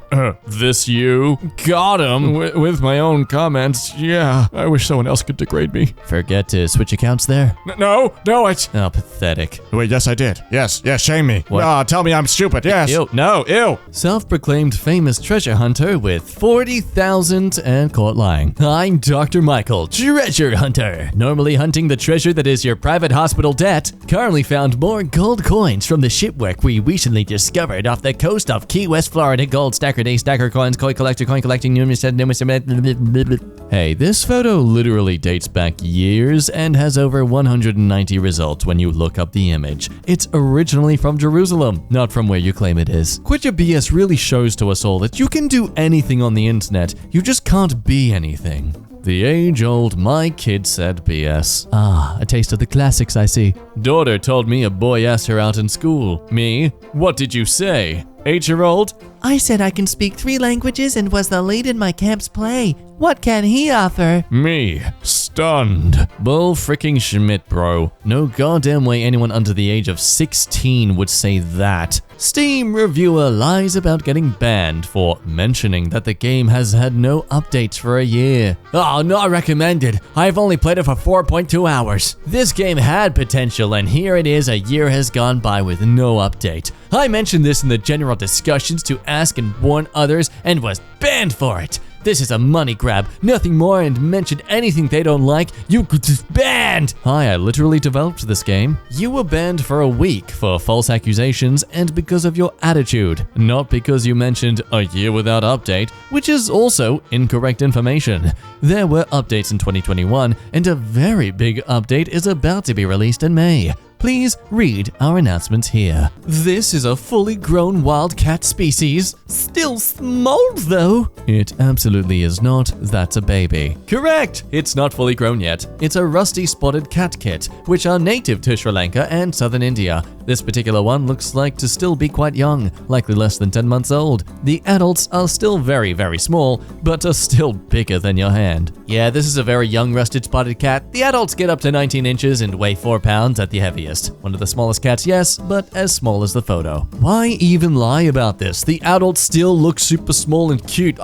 S2: This you? Got him. With my own comments, yeah. I wish someone else could degrade me. Forget to switch accounts there?
S4: No,
S2: Oh, pathetic.
S4: Wait, yes, I did. Yes, shame me.
S2: What?
S4: Tell me I'm stupid, yes.
S2: Ew.
S4: No, ew.
S2: Self-proclaimed famous treasure hunter with 40,000 and caught lying. I'm Dr. Michael, treasure hunter. Normally hunting the treasure that is your private hospital debt. Currently found more gold coins from the shipwreck we recently discovered off the coast of Key West, Florida. Gold stacker day, stacker coins, coin collector, coin collecting, numerous. Hey, this photo literally dates back years and has over 190 results when you look up the image. It's originally from Jerusalem, not from where you claim it is. Quit Your BS really shows to us all that you can do anything on the internet, you just can't be anything. The age-old "my kid said" BS. Ah, a taste of the classics, I see. Daughter told me a boy asked her out in school. Me? What did you say? 8-year-old? I said I can speak 3 languages and was the lead in my camp's play. What can he offer? Me. Stunned. Bull freaking Schmidt, bro. No goddamn way anyone under the age of 16 would say that. Steam reviewer lies about getting banned for mentioning that the game has had no updates for a year. Oh, not recommended. I've only played it for 4.2 hours. This game had potential and here it is, a year has gone by with no update. I mentioned this in the general discussions to ask and warn others and was banned for it. This is a money grab, nothing more, and mention anything they don't like, you could just banned! Hi, I literally developed this game. You were banned for a week for false accusations and because of your attitude, not because you mentioned a year without update, which is also incorrect information. There were updates in 2021, and a very big update is about to be released in May. Please read our announcements here. This is a fully grown wildcat species. Still small though. It absolutely is not. That's a baby. Correct! It's not fully grown yet. It's a rusty spotted cat kit, which are native to Sri Lanka and southern India. This particular one looks like to still be quite young, likely less than 10 months old. The adults are still very, very small, but are still bigger than your hand. Yeah, this is a very young rusted spotted cat. The adults get up to 19 inches and weigh 4 pounds at the heaviest. One of the smallest cats, yes, but as small as the photo. Why even lie about this? The adults still look super small and cute.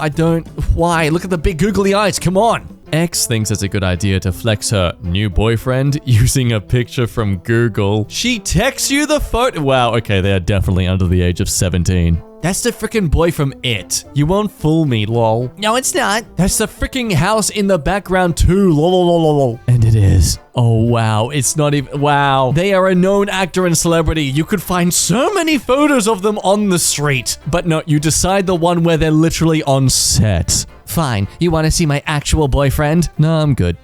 S2: Why? Look at the big googly eyes, come on! X thinks it's a good idea to flex her new boyfriend using a picture from Google. She texts you the photo. Wow, okay, they are definitely under the age of 17. That's the freaking boy from It. You won't fool me, lol. No, it's not. That's the freaking house in the background too, lol. And it is. Oh, wow. It's not even, wow. They are a known actor and celebrity. You could find so many photos of them on the street. But no, you decide the one where they're literally on set. Fine. You want to see my actual boyfriend? No, I'm good.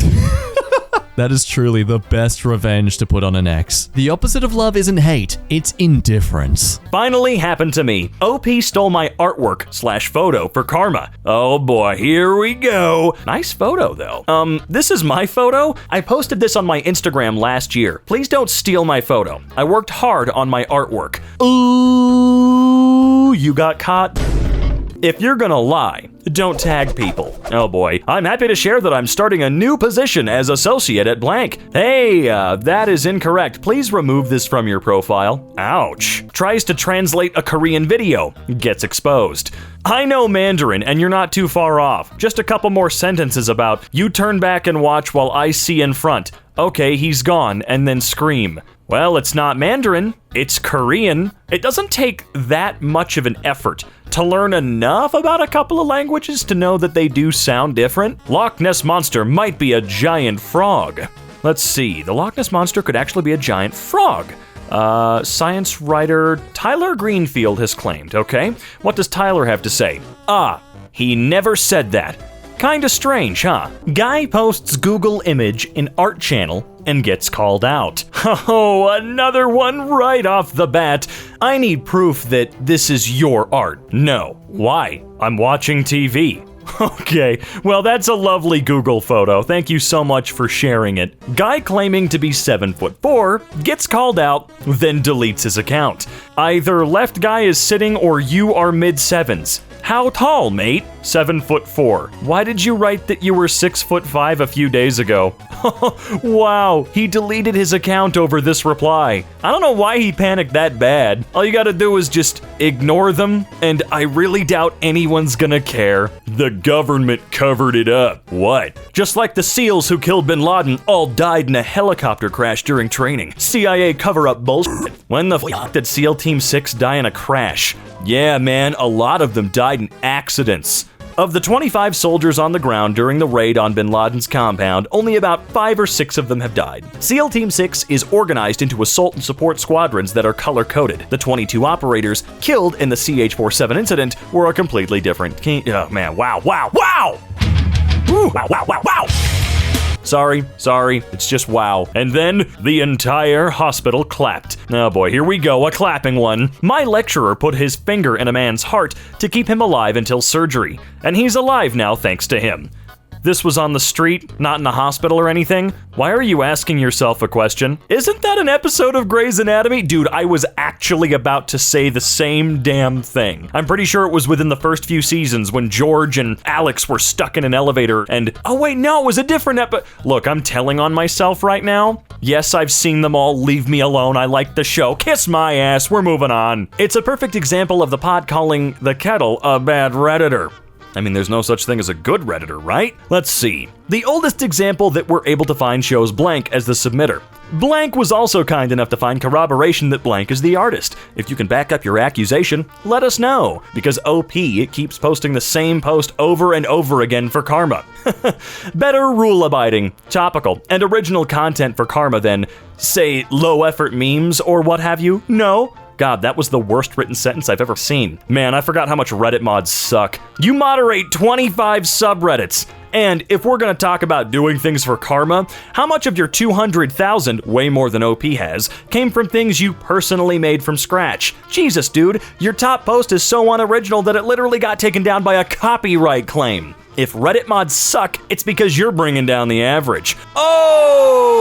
S2: That is truly the best revenge to put on an ex. The opposite of love isn't hate, it's indifference.
S1: Finally happened to me. OP stole my artwork/photo for karma. Oh boy, here we go. Nice photo though. This is my photo. I posted this on my Instagram last year. Please don't steal my photo. I worked hard on my artwork. Ooh, you got caught? If you're gonna lie, don't tag people. Oh boy, I'm happy to share that I'm starting a new position as associate at blank. Hey, that is incorrect. Please remove this from your profile. Ouch. Tries to translate a Korean video. Gets exposed. I know Mandarin and you're not too far off. Just a couple more sentences about, you turn back and watch while I see in front. Okay, he's gone, and then scream. Well, it's not Mandarin, it's Korean. It doesn't take that much of an effort to learn enough about a couple of languages to know that they do sound different. Loch Ness Monster might be a giant frog. Let's see, the Loch Ness Monster could actually be a giant frog. Science writer Tyler Greenfield has claimed, okay? What does Tyler have to say? He never said that. Kinda strange, huh? Guy posts Google image in art channel and gets called out. Oh, another one right off the bat. I need proof that this is your art. No. Why? I'm watching TV. Okay, well that's a lovely Google photo. Thank you so much for sharing it. Guy claiming to be 7'4" gets called out, then deletes his account. Either left guy is sitting or you are mid-sevens. How tall, mate? 7'4". Why did you write that you were 6'5" a few days ago? Wow, he deleted his account over this reply. I don't know why he panicked that bad. All you gotta do is just ignore them, and I really doubt anyone's gonna care. The government covered it up. What? Just like the SEALs who killed bin Laden all died in a helicopter crash during training. CIA cover-up bullshit. When the f*** did SEAL Team 6 die in a crash? Yeah, man, a lot of them died in accidents. Of the 25 soldiers on the ground during the raid on bin Laden's compound, only about 5 or 6 of them have died. SEAL Team 6 is organized into assault and support squadrons that are color-coded. The 22 operators killed in the CH-47 incident were a completely different oh man, wow. Ooh, wow. Sorry, it's just wow. And then the entire hospital clapped. Oh boy, here we go, a clapping one. My lecturer put his finger in a man's heart to keep him alive until surgery, and he's alive now thanks to him. This was on the street, not in a hospital or anything? Why are you asking yourself a question? Isn't that an episode of Grey's Anatomy? Dude, I was actually about to say the same damn thing. I'm pretty sure it was within the first few seasons when George and Alex were stuck in an elevator and... Oh wait, no, it was a different Look, I'm telling on myself right now. Yes, I've seen them all. Leave me alone. I like the show. Kiss my ass. We're moving on. It's a perfect example of the pot calling the kettle a bad Redditor. I mean, there's no such thing as a good Redditor, right? Let's see. The oldest example that we're able to find shows Blank as the submitter. Blank was also kind enough to find corroboration that Blank is the artist. If you can back up your accusation, let us know, because OP keeps posting the same post over and over again for karma. Better rule-abiding, topical, and original content for karma than, say, low-effort memes or what have you. No. God, that was the worst written sentence I've ever seen. Man, I forgot how much Reddit mods suck. You moderate 25 subreddits. And if we're gonna talk about doing things for karma, how much of your 200,000, way more than OP has, came from things you personally made from scratch? Jesus, dude, your top post is so unoriginal that it literally got taken down by a copyright claim. If Reddit mods suck, it's because you're bringing down the average. Oh,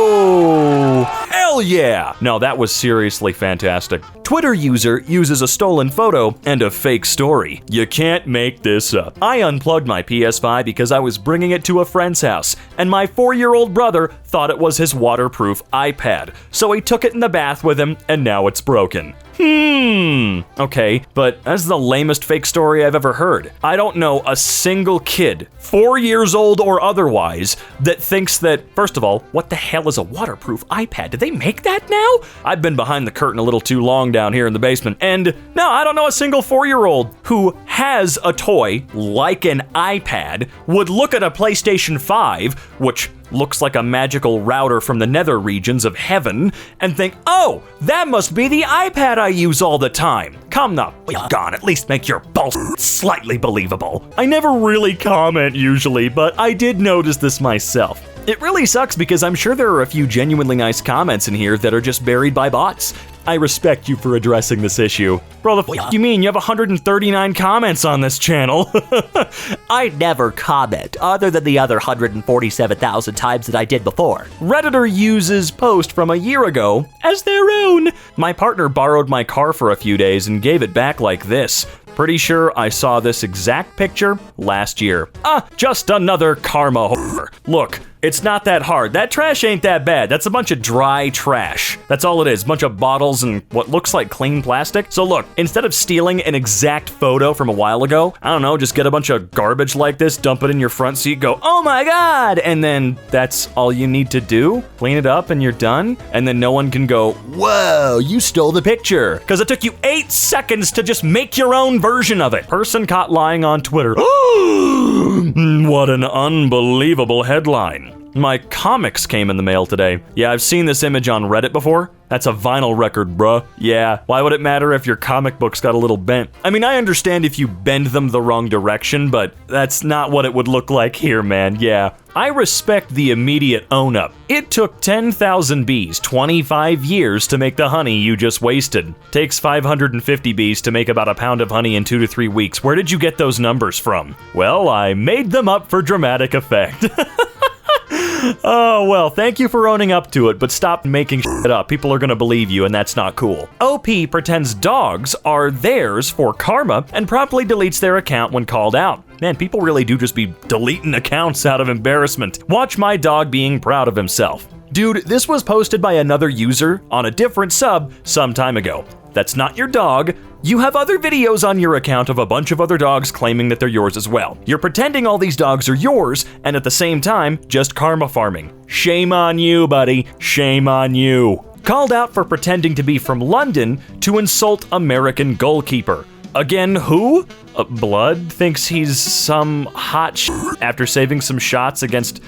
S1: hell yeah! No, that was seriously fantastic. Twitter user uses a stolen photo and a fake story. You can't make this up. I unplugged my PS5 because I was bringing it to a friend's house, and my 4-year-old brother thought it was his waterproof iPad, so he took it in the bath with him, and now it's broken. Okay, but that's the lamest fake story I've ever heard. I don't know a single kid, 4 years old or otherwise, that thinks that, first of all, what the hell is a waterproof iPad? Did they make that now? I've been behind the curtain a little too long down here in the basement, and no, I don't know a single 4-year-old who has a toy like an iPad, would look at a PlayStation 5, which looks like a magical router from the nether regions of heaven, and think, oh, that must be the iPad I use all the time. Come now, gone, at least make your bullshit slightly believable. I never really comment usually, but I did notice this myself. It really sucks because I'm sure there are a few genuinely nice comments in here that are just buried by bots. I respect you for addressing this issue. Bro, the f you mean? You have 139 comments on this channel.
S6: I never comment, other than the other 147,000 times that I did before.
S1: Redditor uses post from a year ago as their own. My partner borrowed my car for a few days and gave it back like this. Pretty sure I saw this exact picture last year. Just another karma whore. Look, it's not that hard. That trash ain't that bad. That's a bunch of dry trash. That's all it is, bunch of bottles and what looks like clean plastic. So look, instead of stealing an exact photo from a while ago, I don't know, just get a bunch of garbage like this, dump it in your front seat, go, oh my God, and then that's all you need to do? Clean it up and you're done? And then no one can go, whoa, you stole the picture. Because it took you 8 seconds to just make your own version of it. Person caught lying on Twitter. What an unbelievable headline. My comics came in the mail today. Yeah, I've seen this image on Reddit before. That's a vinyl record, bruh. Yeah, why would it matter if your comic books got a little bent? I mean, I understand if you bend them the wrong direction, but that's not what it would look like here, man. Yeah. I respect the immediate own-up. It took 10,000 bees 25 years to make the honey you just wasted. Takes 550 bees to make about a pound of honey in 2 to 3 weeks. Where did you get those numbers from? Well, I made them up for dramatic effect. Oh, well, thank you for owning up to it, but stop making shit up. People are gonna believe you, and that's not cool. OP pretends dogs are theirs for karma and promptly deletes their account when called out. Man, people really do just be deleting accounts out of embarrassment. Watch my dog being proud of himself. Dude, this was posted by another user on a different sub some time ago. That's not your dog. You have other videos on your account of a bunch of other dogs claiming that they're yours as well. You're pretending all these dogs are yours, and at the same time, just karma farming. Shame on you, buddy. Shame on you. Called out for pretending to be from London to insult American goalkeeper. Again, who? Blood thinks he's some hot after saving some shots against...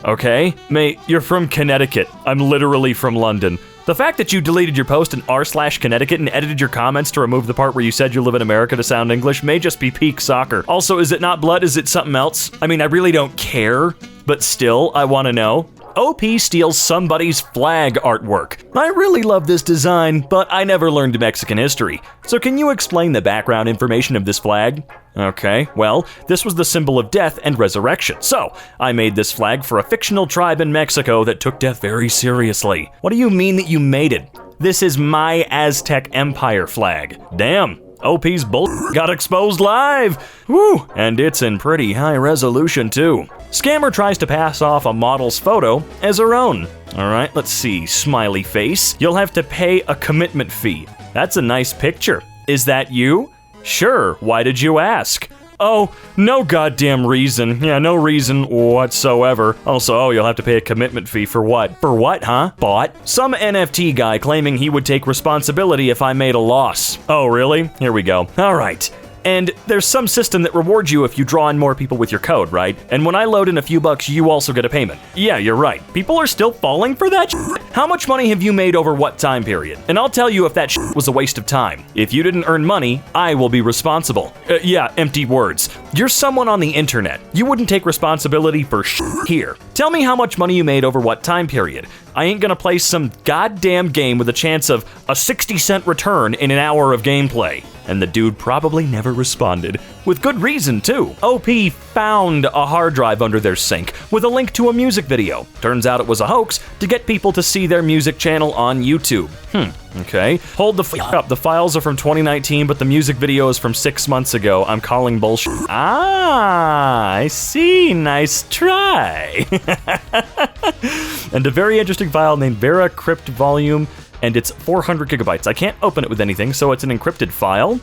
S1: Okay, mate, you're from Connecticut. I'm literally from London. The fact that you deleted your post in r/Connecticut and edited your comments to remove the part where you said you live in America to sound English may just be peak soccer. Also, is it not blood? Is it something else? I mean, I really don't care, but still, I want to know. OP steals somebody's flag artwork. I really love this design, but I never learned Mexican history. So can you explain the background information of this flag? Okay, well, this was the symbol of death and resurrection. So, I made this flag for a fictional tribe in Mexico that took death very seriously. What do you mean that you made it? This is my Aztec Empire flag. Damn. OP's bull got exposed live. Woo, and it's in pretty high resolution too. Scammer tries to pass off a model's photo as her own. All right, let's see, smiley face. You'll have to pay a commitment fee. That's a nice picture. Is that you? Sure, why did you ask? Oh, no goddamn reason. Yeah, no reason whatsoever. Also, oh, you'll have to pay a commitment fee for what? For what, huh? Bot? Some NFT guy claiming he would take responsibility if I made a loss. Oh, really? Here we go. All right. And there's some system that rewards you if you draw in more people with your code, right? And when I load in a few bucks, you also get a payment. Yeah, you're right. People are still falling for that shit? How much money have you made over what time period? And I'll tell you if that shit was a waste of time. If you didn't earn money, I will be responsible. Yeah, empty words. You're someone on the internet. You wouldn't take responsibility for shit here. Tell me how much money you made over what time period. I ain't gonna play some goddamn game with a chance of a 60-cent return in an hour of gameplay. And the dude probably never responded. With good reason, too. OP found a hard drive under their sink with a link to a music video. Turns out it was a hoax to get people to see their music channel on YouTube. Okay. Hold the f up. The files are from 2019, but the music video is from 6 months ago. I'm calling bullshit. Ah, I see. Nice try. And a very interesting file named Vera Crypt Volume, and it's 400 gigabytes. I can't open it with anything, so it's an encrypted file.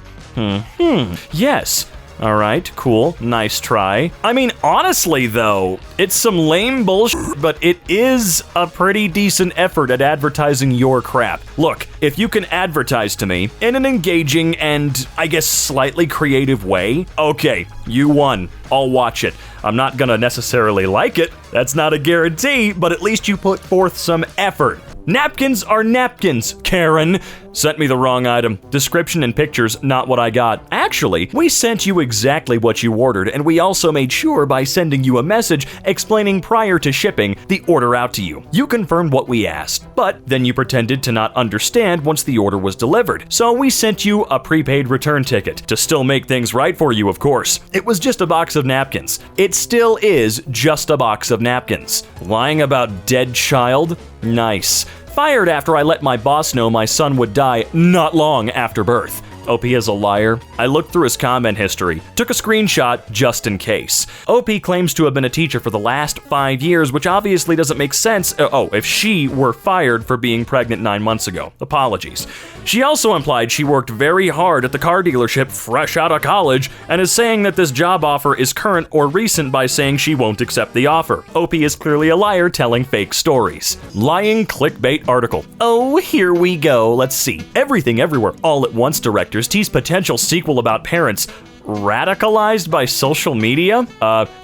S1: Yes. All right, cool. Nice try. I mean, honestly, though, it's some lame bullshit, but it is a pretty decent effort at advertising your crap. Look, if you can advertise to me in an engaging and, I guess, slightly creative way, okay, you won. I'll watch it. I'm not gonna necessarily like it. That's not a guarantee, but at least you put forth some effort. Napkins are napkins, Karen. Sent me the wrong item. Description and pictures, not what I got. Actually, we sent you exactly what you ordered, and we also made sure by sending you a message explaining prior to shipping the order out to you. You confirmed what we asked, but then you pretended to not understand once the order was delivered. So we sent you a prepaid return ticket, to still make things right for you, of course. It was just a box of napkins. It still is just a box of napkins. Lying about dead child? Nice. Fired after I let my boss know my son would die not long after birth. OP is a liar. I looked through his comment history, took a screenshot just in case. OP claims to have been a teacher for the last 5 years, which obviously doesn't make sense. If she were fired for being pregnant 9 months ago. Apologies. She also implied she worked very hard at the car dealership fresh out of college and is saying that this job offer is current or recent by saying she won't accept the offer. OP is clearly a liar telling fake stories. Lying clickbait article. Oh, here we go. Let's see. Everything Everywhere All at Once directors tease potential sequel about parents radicalized by social media?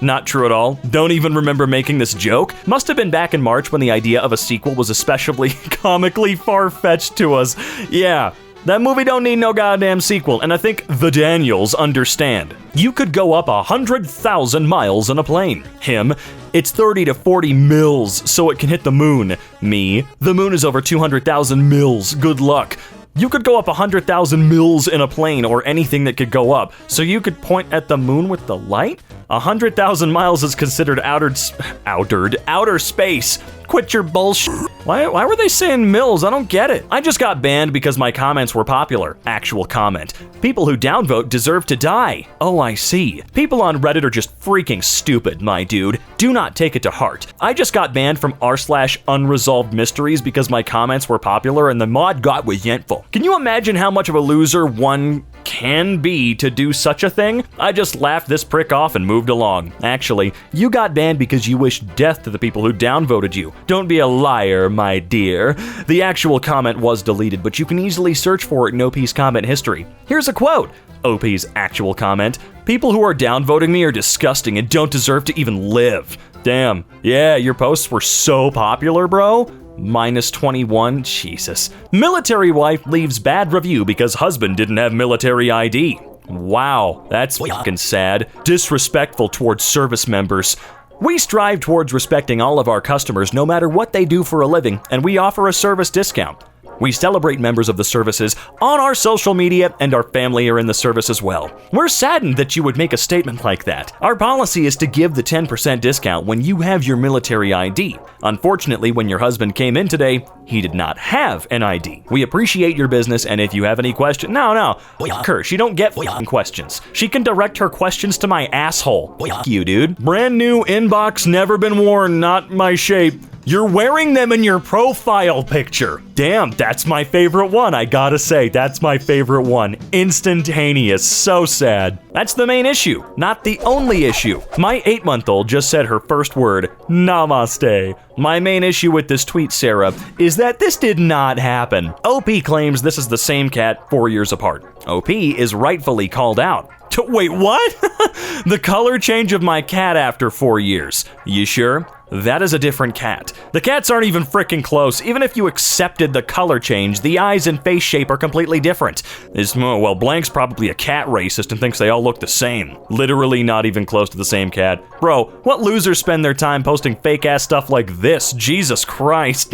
S1: Not true at all. Don't even remember making this joke. Must have been back in March when the idea of a sequel was especially comically far-fetched to us. Yeah, that movie don't need no goddamn sequel, and I think the Daniels understand. You could go up 100,000 miles in a plane. Him, it's 30 to 40 mils so it can hit the moon. Me, the moon is over 200,000 mils. Good luck. You could go up 100,000 mils in a plane or anything that could go up, so you could point at the moon with the light? 100,000 miles is considered outer space. Quit your bullshit. Why were they saying mils? I don't get it. I just got banned because my comments were popular. Actual comment. People who downvote deserve to die. Oh, I see. People on Reddit are just freaking stupid, my dude. Do not take it to heart. I just got banned from r/unresolved mysteries because my comments were popular and the mod got resentful. Can you imagine how much of a loser one can be to do such a thing? I just laughed this prick off and moved along. Actually, you got banned because you wished death to the people who downvoted you. Don't be a liar, my dear. The actual comment was deleted, but you can easily search for it in OP's comment history. Here's a quote. OP's actual comment. People who are downvoting me are disgusting and don't deserve to even live. Damn. Yeah, your posts were so popular, bro. -21, Jesus. Military wife leaves bad review because husband didn't have military ID. Wow, that's fucking sad. Disrespectful towards service members. We strive towards respecting all of our customers no matter what they do for a living, and we offer a service discount. We celebrate members of the services on our social media, and our family are in the service as well. We're saddened that you would make a statement like that. Our policy is to give the 10% discount when you have your military ID. Unfortunately, when your husband came in today, he did not have an ID. We appreciate your business, and if you have any questions, no, her, she don't get questions. She can direct her questions to my asshole. You, dude. Brand new inbox, never been worn, not my shape. You're wearing them in your profile picture. Damn, that's my favorite one, I gotta say. That's my favorite one. Instantaneous, so sad. That's the main issue, not the only issue. My 8-month-old just said her first word, namaste. My main issue with this tweet, Sarah, is that this did not happen. OP claims this is the same cat 4 years apart. OP is rightfully called out. Wait, what? The color change of my cat after 4 years. You sure? That is a different cat. The cats aren't even freaking close. Even if you accepted the color change, the eyes and face shape are completely different. Well, Blank's probably a cat racist and thinks they all look the same. Literally not even close to the same cat. Bro, what losers spend their time posting fake-ass stuff like this? Jesus Christ.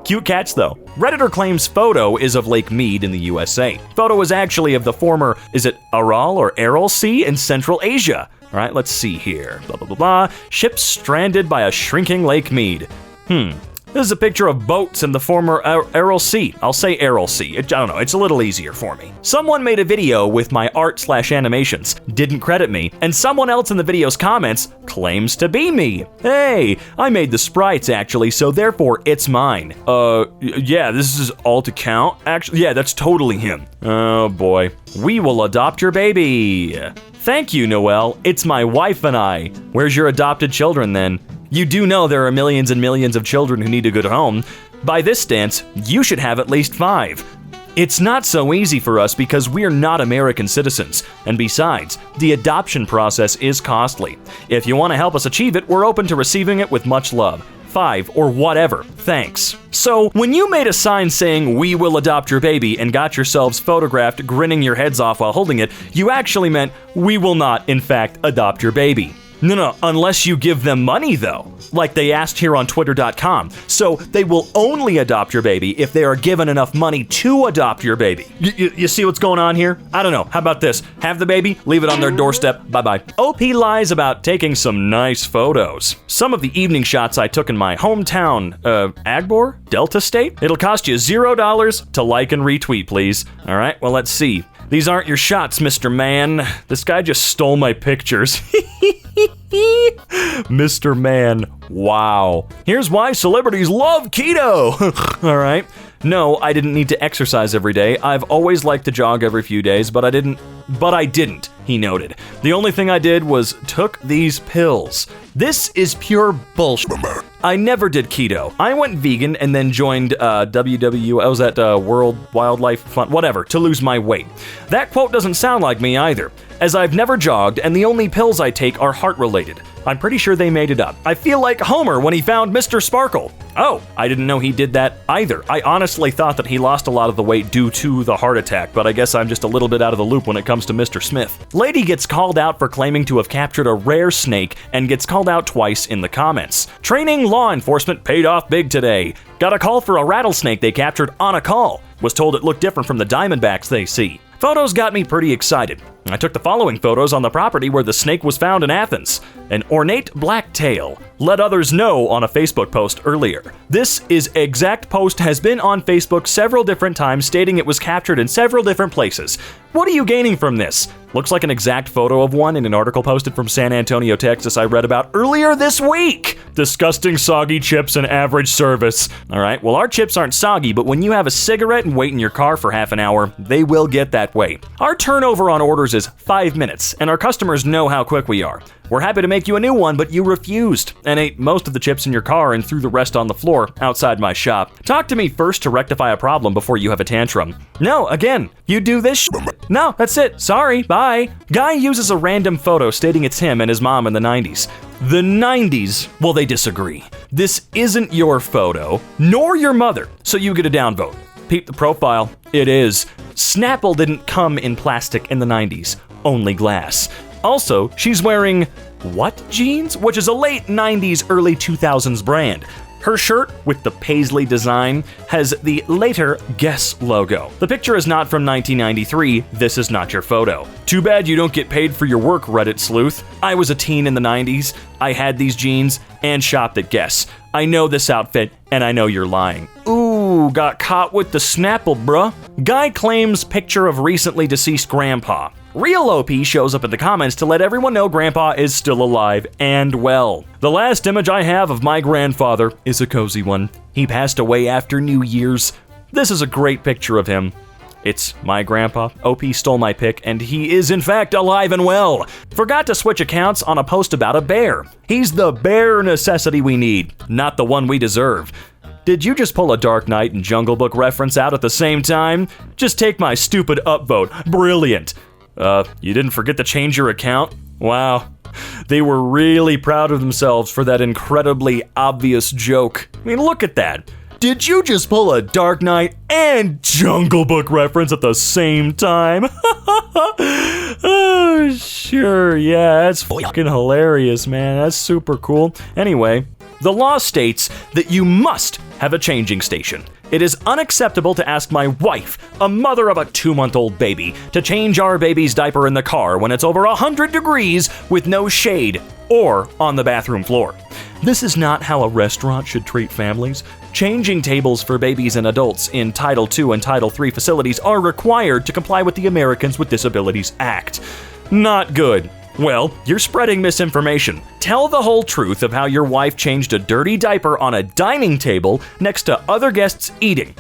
S1: Cute cats, though. Redditor claims photo is of Lake Mead in the USA. Photo is actually of the former, is it Aral or Aral Sea in Central Asia? All right, let's see here. Blah, blah, blah, blah. Ship stranded by a shrinking Lake Mead. This is a picture of boats in the former Aral Sea. I'll say Aral Sea. I don't know, it's a little easier for me. Someone made a video with my art/animations, didn't credit me, and someone else in the video's comments claims to be me. Hey, I made the sprites actually, so therefore it's mine. Yeah, this is all to count. Actually, yeah, that's totally him. Oh boy. We will adopt your baby. Thank you, Noelle. It's my wife and I. Where's your adopted children then? You do know there are millions and millions of children who need a good home. By this stance, you should have at least 5. It's not so easy for us because we're not American citizens, and besides, the adoption process is costly. If you want to help us achieve it, we're open to receiving it with much love. 5 or whatever, thanks. So, when you made a sign saying, "We will adopt your baby," and got yourselves photographed grinning your heads off while holding it, you actually meant, "We will not, in fact, adopt your baby." No, unless you give them money though, like they asked here on twitter.com. So they will only adopt your baby if they are given enough money to adopt your baby. You see what's going on here? I don't know. How about this? Have the baby, leave it on their doorstep, bye-bye. OP lies about taking some nice photos. Some of the evening shots I took in my hometown, Agbor? Delta State? It'll cost you $0 to like and retweet, please. All right, well, let's see. These aren't your shots, Mr. Man. This guy just stole my pictures. Mr. Man, wow. Here's why celebrities love keto. All right. No, I didn't need to exercise every day. I've always liked to jog every few days, but I didn't, he noted. The only thing I did was took these pills. This is pure bullshit. I never did keto. I went vegan and then joined WW, I was at World Wildlife Fund, whatever, to lose my weight. That quote doesn't sound like me either, as I've never jogged and the only pills I take are heart-related. I'm pretty sure they made it up. I feel like Homer when he found Mr. Sparkle. Oh, I didn't know he did that either. I honestly thought that he lost a lot of the weight due to the heart attack, but I guess I'm just a little bit out of the loop when it comes to Mr. Smith. Lady gets called out for claiming to have captured a rare snake and gets called out twice in the comments. Training law enforcement paid off big today. Got a call for a rattlesnake they captured on a call. Was told it looked different from the diamondbacks they see. Photos got me pretty excited. I took the following photos on the property where the snake was found in Athens. An ornate black tail. Let others know on a Facebook post earlier. This exact post has been on Facebook several different times stating it was captured in several different places. What are you gaining from this? Looks like an exact photo of one in an article posted from San Antonio, Texas I read about earlier this week. Disgusting soggy chips and average service. Alright, well our chips aren't soggy, but when you have a cigarette and wait in your car for half an hour, they will get that way. Our turnover on orders is 5 minutes, and our customers know how quick we are. We're happy to make you a new one, but you refused and ate most of the chips in your car and threw the rest on the floor outside my shop. Talk to me first to rectify a problem before you have a tantrum. No, again, you do this No, that's it. Sorry, bye. Guy uses a random photo stating it's him and his mom in the 90s. The 90s? Well, they disagree. This isn't your photo, nor your mother, so you get a downvote. Peep the profile. It is. Snapple didn't come in plastic in the 90s, only glass. Also, she's wearing what jeans? Which is a late 90s, early 2000s brand. Her shirt, with the paisley design, has the later Guess logo. The picture is not from 1993, this is not your photo. Too bad you don't get paid for your work, Reddit sleuth. I was a teen in the 90s, I had these jeans, and shopped at Guess. I know this outfit, and I know you're lying. Ooh, got caught with the Snapple, bruh. Guy claims picture of recently deceased grandpa. Real OP shows up in the comments to let everyone know Grandpa is still alive and well. The last image I have of my grandfather is a cozy one. He passed away after New Year's. This is a great picture of him. It's my grandpa. OP stole my pic, and he is in fact alive and well. Forgot to switch accounts on a post about a bear. He's the bare necessity we need, not the one we deserve. Did you just pull a Dark Knight and Jungle Book reference out at the same time? Just take my stupid upvote. Brilliant. You didn't forget to change your account? Wow. They were really proud of themselves for that incredibly obvious joke. I mean, look at that. Did you just pull a Dark Knight and Jungle Book reference at the same time? Oh, sure, yeah, that's fucking hilarious, man. That's super cool. Anyway, the law states that you must have a changing station. It is unacceptable to ask my wife, a mother of a 2-month-old baby, to change our baby's diaper in the car when it's over 100 degrees with no shade or on the bathroom floor. This is not how a restaurant should treat families. Changing tables for babies and adults in Title II and Title III facilities are required to comply with the Americans with Disabilities Act. Not good. Well, you're spreading misinformation. Tell the whole truth of how your wife changed a dirty diaper on a dining table next to other guests eating.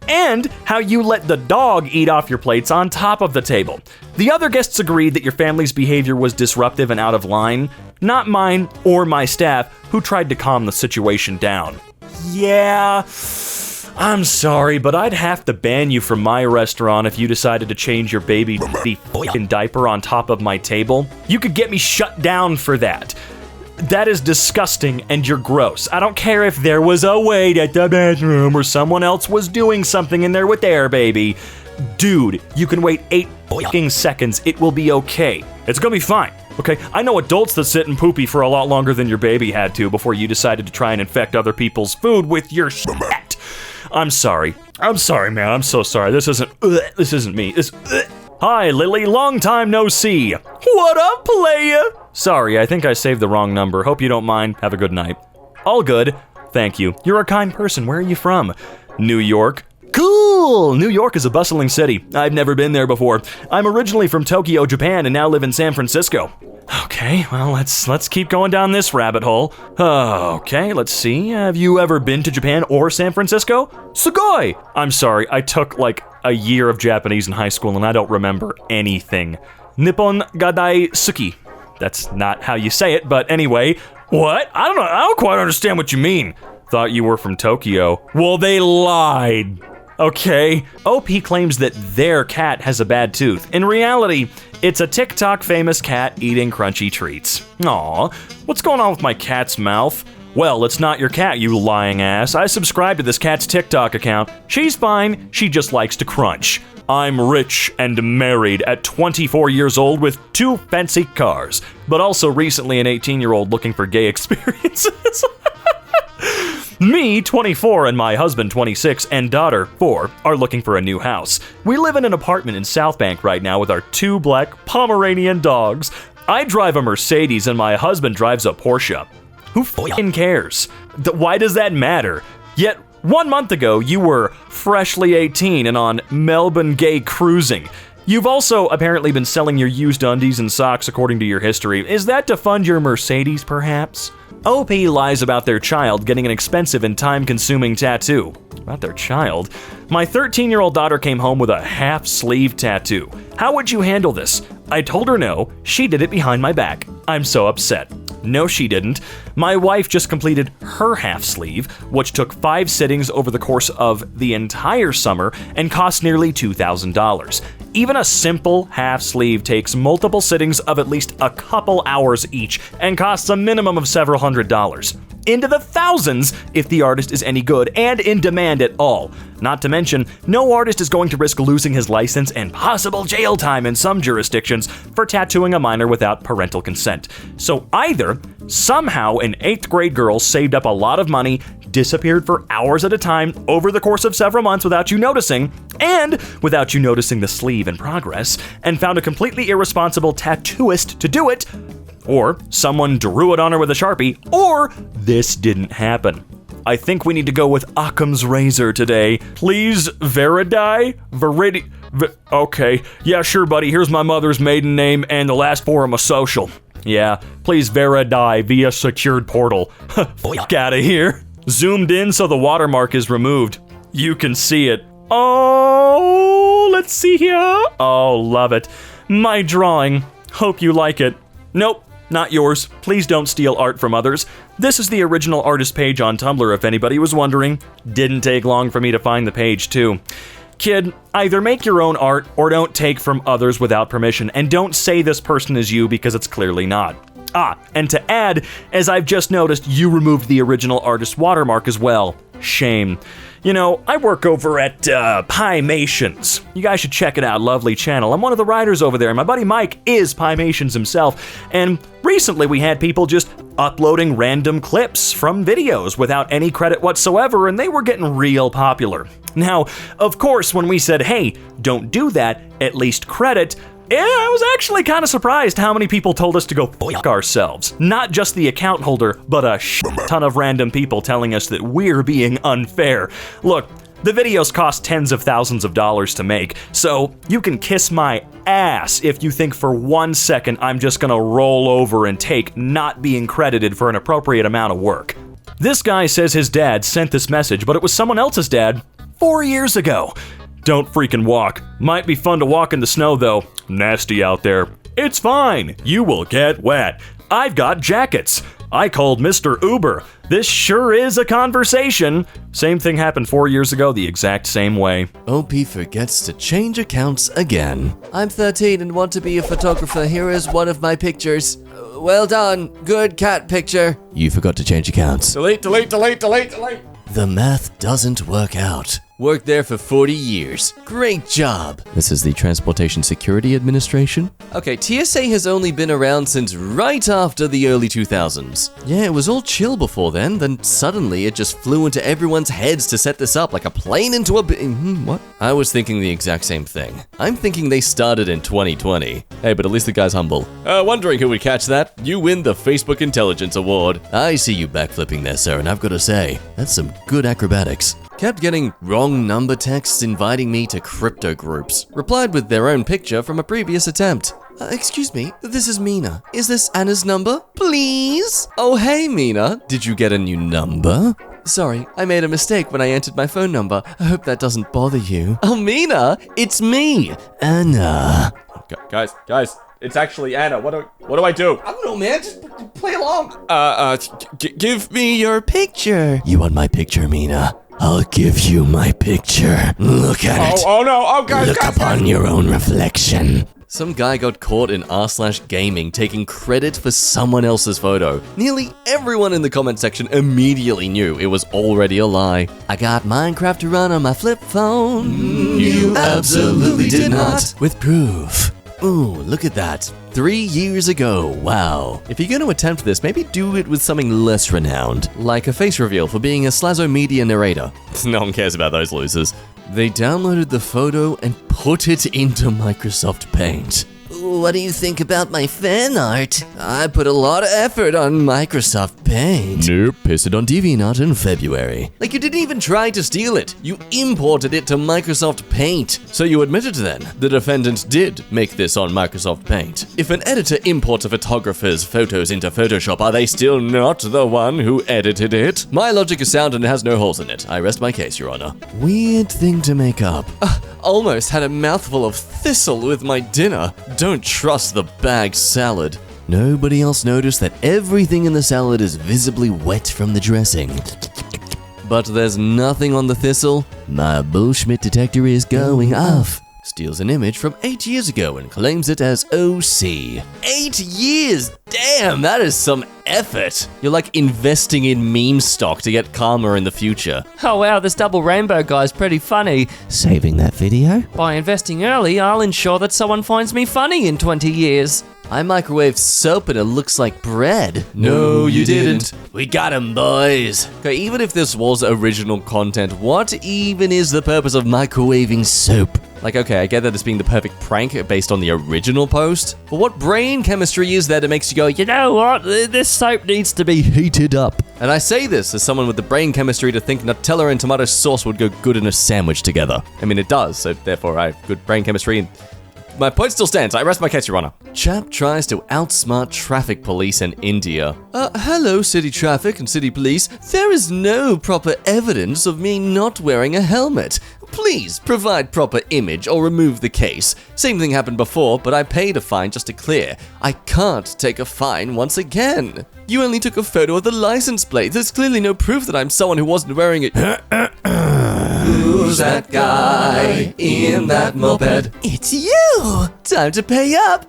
S1: And how you let the dog eat off your plates on top of the table. The other guests agreed that your family's behavior was disruptive and out of line, not mine or my staff, who tried to calm the situation down. Yeah, I'm sorry, but I'd have to ban you from my restaurant if you decided to change your baby f***ing diaper on top of my table. You could get me shut down for that. That is disgusting and you're gross. I don't care if there was a wait at the bedroom or someone else was doing something in there with their baby. Dude, you can wait 8 fucking seconds. It will be okay. It's gonna be fine. Okay, I know adults that sit and poopy for a lot longer than your baby had to before you decided to try and infect other people's food with your shit. I'm sorry. I'm sorry, man. I'm so sorry. This isn't me. Hi, Lily. Long time no see. What up, playa? Sorry, I think I saved the wrong number. Hope you don't mind. Have a good night. All good. Thank you. You're a kind person. Where are you from? New York. Cool! New York is a bustling city. I've never been there before. I'm originally from Tokyo, Japan, and now live in San Francisco. Okay, well, let's keep going down this rabbit hole. Okay, let's see. Have you ever been to Japan or San Francisco? Sugoi! I'm sorry, I took like a year of Japanese in high school and I don't remember anything. Nippon ga daisuki. That's not how you say it, but anyway. What? I don't quite understand what you mean. Thought you were from Tokyo. Well, they lied. Okay. OP claims that their cat has a bad tooth. In reality, it's a TikTok famous cat eating crunchy treats. Aw, what's going on with my cat's mouth? Well, it's not your cat, you lying ass. I subscribe to this cat's TikTok account. She's fine, she just likes to crunch. I'm rich and married at 24 years old with 2 fancy cars, but also recently an 18-year-old looking for gay experiences. Me, 24, and my husband, 26, and daughter, 4, are looking for a new house. We live in an apartment in South Bank right now with our 2 black Pomeranian dogs. I drive a Mercedes and my husband drives a Porsche. Who f***ing cares? Why does that matter? Yet, 1 month ago, you were freshly 18 and on Melbourne gay cruising. You've also apparently been selling your used undies and socks according to your history. Is that to fund your Mercedes, perhaps? OP lies about their child getting an expensive and time-consuming tattoo. About their child? My 13-year-old daughter came home with a half-sleeve tattoo. How would you handle this? I told her no. She did it behind my back. I'm so upset. No, she didn't. My wife just completed her half sleeve, which took 5 sittings over the course of the entire summer and cost nearly $2,000. Even a simple half sleeve takes multiple sittings of at least a couple hours each and costs a minimum of several $100s. Into the thousands if the artist is any good and in demand at all. Not to mention, no artist is going to risk losing his license and possible jail time in some jurisdictions for tattooing a minor without parental consent. So either, somehow an 8th grade girl saved up a lot of money, disappeared for hours at a time over the course of several months without you noticing, and without you noticing the sleeve in progress, and found a completely irresponsible tattooist to do it, or someone drew it on her with a Sharpie, or this didn't happen. I think we need to go with Occam's razor today. Please verify? Okay, yeah, sure, buddy. Here's my mother's maiden name and the last 4 of my social. Yeah, please verify via secured portal. Fuck out of here. Zoomed in so the watermark is removed. You can see it. Oh, let's see here. Oh, love it. My drawing. Hope you like it. Nope. Not yours. Please don't steal art from others. This is the original artist page on Tumblr, if anybody was wondering. Didn't take long for me to find the page, too. Kid, either make your own art or don't take from others without permission, and don't say this person is you because it's clearly not. Ah, and to add, as I've just noticed, you removed the original artist watermark as well. Shame. You know, I work over at Pymations. You guys should check it out, lovely channel. I'm one of the writers over there. My buddy Mike is Pymations himself. And recently we had people just uploading random clips from videos without any credit whatsoever, and they were getting real popular. Now, of course, when we said, hey, don't do that, at least credit, yeah, I was actually kind of surprised how many people told us to go fuck ourselves. Not just the account holder, but a ton of random people telling us that we're being unfair. Look, the videos cost tens of thousands of dollars to make, so you can kiss my ass if you think for 1 second I'm just gonna roll over and take not being credited for an appropriate amount of work. This guy says his dad sent this message, but it was someone else's dad 4 years ago. Don't freaking walk. Might be fun to walk in the snow though. Nasty out there. It's fine. You will get wet. I've got jackets. I called Mr. Uber. This sure is a conversation. Same thing happened 4 years ago, the exact same way.
S2: OP forgets to change accounts again. I'm 13 and want to be a photographer. Here is one of my pictures. Well done. Good cat picture. You forgot to change accounts.
S3: Delete, delete, delete, delete, delete.
S2: The math doesn't work out. Worked there for 40 years. Great job. This is the Transportation Security Administration. Okay, TSA has only been around since right after the early 2000s. Yeah, it was all chill before then suddenly it just flew into everyone's heads to set this up like a plane into a what? I was thinking the exact same thing. I'm thinking they started in 2020. Hey, but at least the guy's humble. Wondering who would catch that? You win the Facebook Intelligence Award. I see you backflipping there, sir, and I've got to say, that's some good acrobatics. Kept getting wrong number texts inviting me to crypto groups. Replied with their own picture from a previous attempt. Excuse me, this is Mina. Is this Anna's number? Please? Oh, hey, Mina. Did you get a new number? Sorry, I made a mistake when I entered my phone number. I hope that doesn't bother you. Oh, Mina, it's me, Anna.
S3: Guys, it's actually Anna. What do I do?
S5: I don't know, man. Just play along.
S3: Give me
S2: Your picture. You want my picture, Mina? I'll give you my picture. Look at it.
S3: Oh no, oh guys,
S2: Look upon your own reflection. Some guy got caught in r/gaming taking credit for someone else's photo. Nearly everyone in the comment section immediately knew it was already a lie. I got Minecraft to run on my flip phone. You absolutely did not. With proof. Ooh, look at that. 3 years ago, wow. If you're going to attempt this, maybe do it with something less renowned, like a face reveal for being a Slazo Media narrator. No one cares about those losers. They downloaded the photo and put it into Microsoft Paint. What do you think about my fan art? I put a lot of effort on Microsoft Paint. Nope, pasted on DeviantArt in February. Like you didn't even try to steal it. You imported it to Microsoft Paint. So you admitted then, the defendant did make this on Microsoft Paint. If an editor imports a photographer's photos into Photoshop, are they still not the one who edited it? My logic is sound and has no holes in it. I rest my case, Your Honor. Weird thing to make up. Almost had a mouthful of thistle with my dinner. Don't trust the bag salad. Nobody else noticed that everything in the salad is visibly wet from the dressing. But there's nothing on the thistle. My bullshit detector is going off. Steals an image from 8 years ago and claims it as OC. 8 years? Damn, that is some effort. You're like investing in meme stock to get calmer in the future.
S7: Oh wow, this double rainbow guy's pretty funny.
S2: Saving that video?
S7: By investing early, I'll ensure that someone finds me funny in 20 years.
S2: I microwaved soap and it looks like bread. No, you didn't. We got him, boys. Okay, even if this was original content, what even is the purpose of microwaving soap? Like, okay, I get that it's being the perfect prank based on the original post, but what brain chemistry is there that makes you go, you know what, this soap needs to be heated up? And I say this as someone with the brain chemistry to think Nutella and tomato sauce would go good in a sandwich together. I mean, it does, so therefore I have good brain chemistry and my point still stands. I rest my case, Your Honor. Chap tries to outsmart traffic police in India. Hello, city traffic and city police. There is no proper evidence of me not wearing a helmet. Please provide proper image or remove the case. Same thing happened before, but I paid a fine just to clear. I can't take a fine once again. You only took a photo of the license plate. There's clearly no proof that I'm someone who wasn't wearing it. Who's that guy in that moped? It's you! Time to pay up!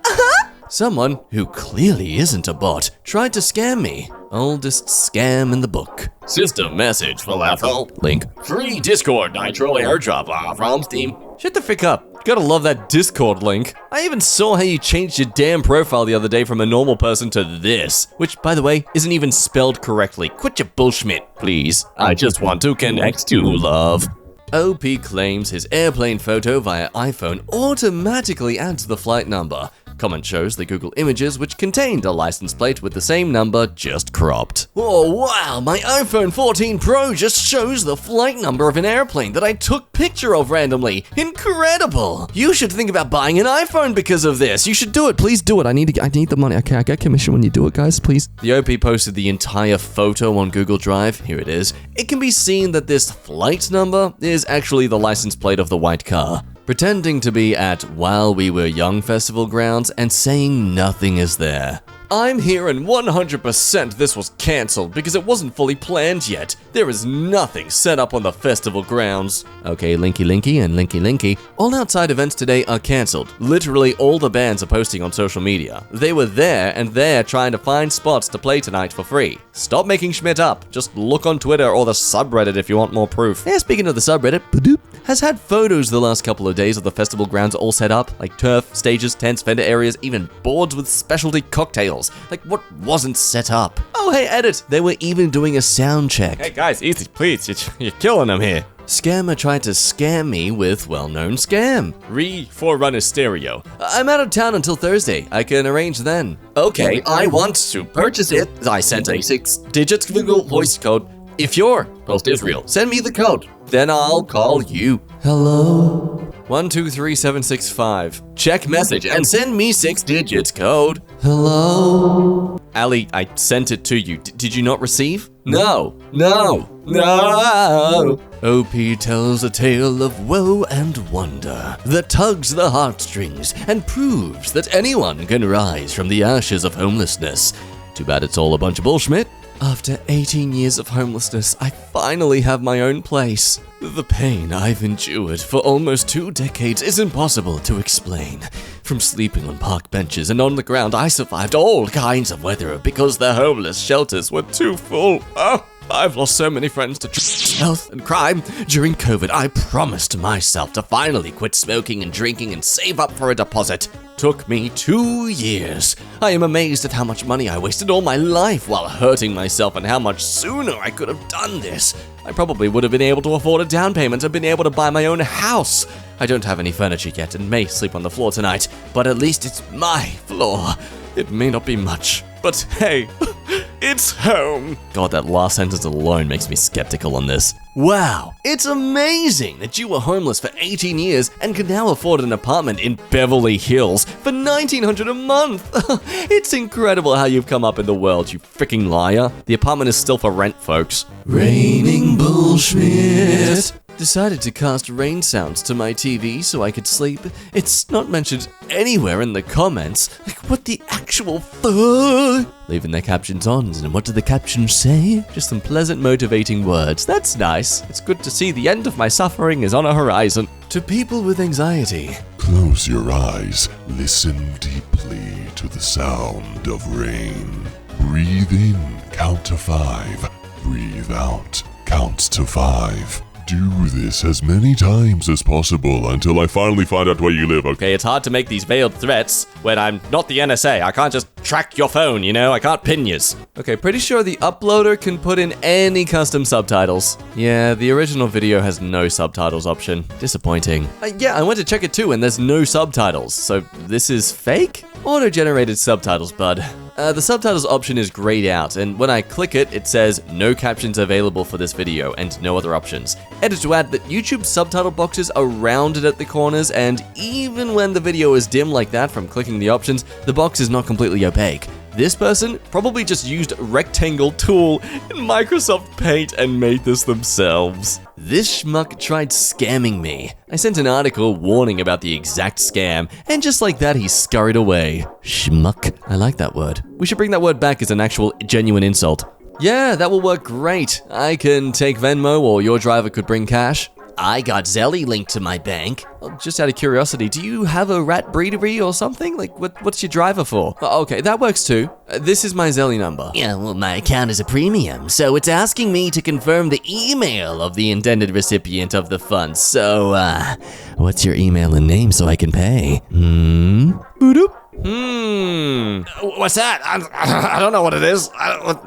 S2: Someone who clearly isn't a bot tried to scam me. Oldest scam in the book. System message falafel. Link. Free Discord Nitro airdrop from Steam. Shut the frick up. You gotta love that Discord link. I even saw how you changed your damn profile the other day from a normal person to this, which, by the way, isn't even spelled correctly. Quit your bullshit, please. I just want to connect to love. OP claims his airplane photo via iPhone automatically adds the flight number. Comment shows the Google Images which contained a license plate with the same number just cropped. Oh wow, my iPhone 14 Pro just shows the flight number of an airplane that I took picture of randomly. Incredible! You should think about buying an iPhone because of this. You should do it. Please do it. I need the money. Okay, I get commission when you do it, guys, please. The OP posted the entire photo on Google Drive. Here it is. It can be seen that this flight number is actually the license plate of the white car. Pretending to be at While We Were Young festival grounds and saying nothing is there.
S8: I'm here and 100% this was cancelled because it wasn't fully planned yet. There is nothing set up on the festival grounds. Okay, Linky Linky and Linky Linky. All outside events today are cancelled. Literally all the bands are posting on social media. They were there and they're trying to find spots to play tonight for free. Stop making Schmidt up. Just look on Twitter or the subreddit if you want more proof. Yeah, speaking of the subreddit, Badoop has had photos the last couple of days of the festival grounds all set up, like turf, stages, tents, vendor areas, even boards with specialty cocktails. Like, what wasn't set up? Oh, hey, edit! They were even doing a sound check.
S4: Hey guys, easy, please. You're killing them here.
S8: Scammer tried to scam me with well-known scam.
S4: Forerunner stereo.
S8: I'm out of town until Thursday. I can arrange then. Okay, I want to purchase it. I sent a 6-digit Google voice code. If you're post-Israel, send me the code. Then I'll call you. Hello? 123765. Check message and send me 6 digits code. Hello? Ali, I sent it to you. Did you not receive? No. OP tells a tale of woe and wonder that tugs the heartstrings and proves that anyone can rise from the ashes of homelessness. Too bad it's all a bunch of bullshit. After 18 years of homelessness, I finally have my own place. The pain I've endured for almost 2 decades is impossible to explain. From sleeping on park benches and on the ground, I survived all kinds of weather because the homeless shelters were too full. Oh, I've lost so many friends to health and crime. During COVID, I promised myself to finally quit smoking and drinking and save up for a deposit. Took me 2 years. I am amazed at how much money I wasted all my life while hurting myself and how much sooner I could have done this. I probably would have been able to afford a down payment and been able to buy my own house. I don't have any furniture yet and may sleep on the floor tonight, but at least it's my floor. It may not be much, but hey, it's home. God, that last sentence alone makes me skeptical on this. Wow, it's amazing that you were homeless for 18 years and can now afford an apartment in Beverly Hills for $1,900 a month. It's incredible how you've come up in the world, you freaking liar. The apartment is still for rent, folks. Raining bullshit. Decided to cast rain sounds to my TV so I could sleep. It's not mentioned anywhere in the comments. Like, what the actual fuck? Leaving their captions on, and what do the captions say? Just some pleasant, motivating words. That's nice. It's good to see the end of my suffering is on a horizon. To people with anxiety.
S9: Close your eyes. Listen deeply to the sound of rain. Breathe in, count to 5. Breathe out, count to 5. Do this as many times as possible until I finally find out where you live, okay?
S8: Okay, it's hard to make these veiled threats when I'm not the NSA. I can't just track your phone, you know? I can't pin yous. Okay, pretty sure the uploader can put in any custom subtitles. Yeah, the original video has no subtitles option. Disappointing. Yeah, I went to check it too, and there's no subtitles. So this is fake? Auto-generated subtitles, bud. The subtitles option is grayed out, and when I click it, it says no captions available for this video and no other options. Edit to add that YouTube's subtitle boxes are rounded at the corners, and even when the video is dim like that from clicking the options, the box is not completely opaque. This person probably just used a rectangle tool in Microsoft Paint and made this themselves. This schmuck tried scamming me. I sent an article warning about the exact scam, and just like that, he scurried away. Schmuck. I like that word. We should bring that word back as an actual genuine insult. Yeah, that will work great. I can take Venmo, or your driver could bring cash. I got Zelly linked to my bank. Well, just out of curiosity, do you have a rat breedery or something? Like, what's your driver for? Oh, okay, that works too. This is my Zelly number. Yeah, well, my account is a premium, so it's asking me to confirm the email of the intended recipient of the funds. So, what's your email and name so I can pay? Boop.
S4: What's that? I don't know what it is.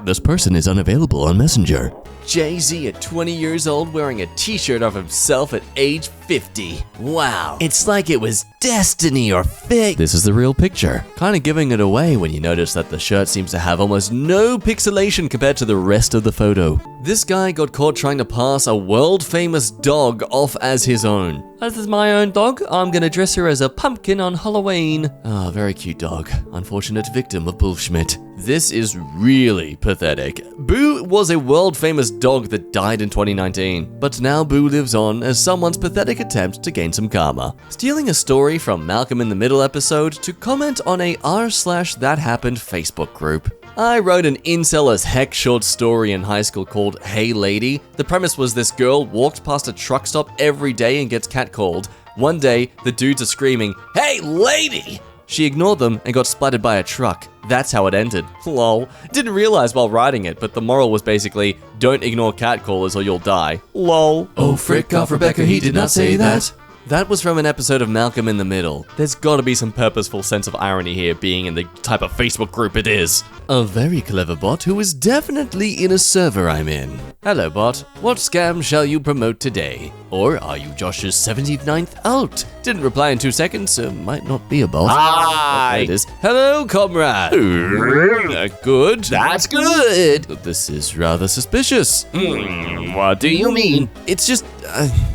S8: This person is unavailable on Messenger. Jay-Z at 20 years old wearing a t-shirt of himself at age 50. Wow. It's like it was destiny or fate. This is the real picture. Kind of giving it away when you notice that the shirt seems to have almost no pixelation compared to the rest of the photo. This guy got caught trying to pass a world-famous dog off as his own.
S7: This is my own dog. I'm gonna dress her as a pumpkin on Halloween.
S8: Ah, very cute dog. Unfortunate victim of bullshit. This is really pathetic. Boo was a world-famous dog that died in 2019, but now Boo lives on as someone's pathetic attempt to gain some karma. Stealing a story from Malcolm in the Middle episode to comment on a r/thathappened Facebook group. I wrote an incel as heck short story in high school called Hey Lady. The premise was this girl walked past a truck stop every day and gets catcalled. One day, the dudes are screaming, "Hey lady!" She ignored them and got splattered by a truck. That's how it ended. Lol. Didn't realize while writing it, but the moral was basically, don't ignore catcallers or you'll die. Lol.
S10: Oh frick off Rebecca, he did not say that.
S8: That was from an episode of Malcolm in the Middle. There's gotta be some purposeful sense of irony here, being in the type of Facebook group it is. A very clever bot who is definitely in a server I'm in. Hello bot, what scam shall you promote today? Or are you Josh's 79th alt? Didn't reply in 2 seconds, so might not be a bot.
S10: Hi!
S8: It is. Hello comrade! Good.
S10: That's good!
S8: This is rather suspicious.
S10: What do you mean?
S8: It's just,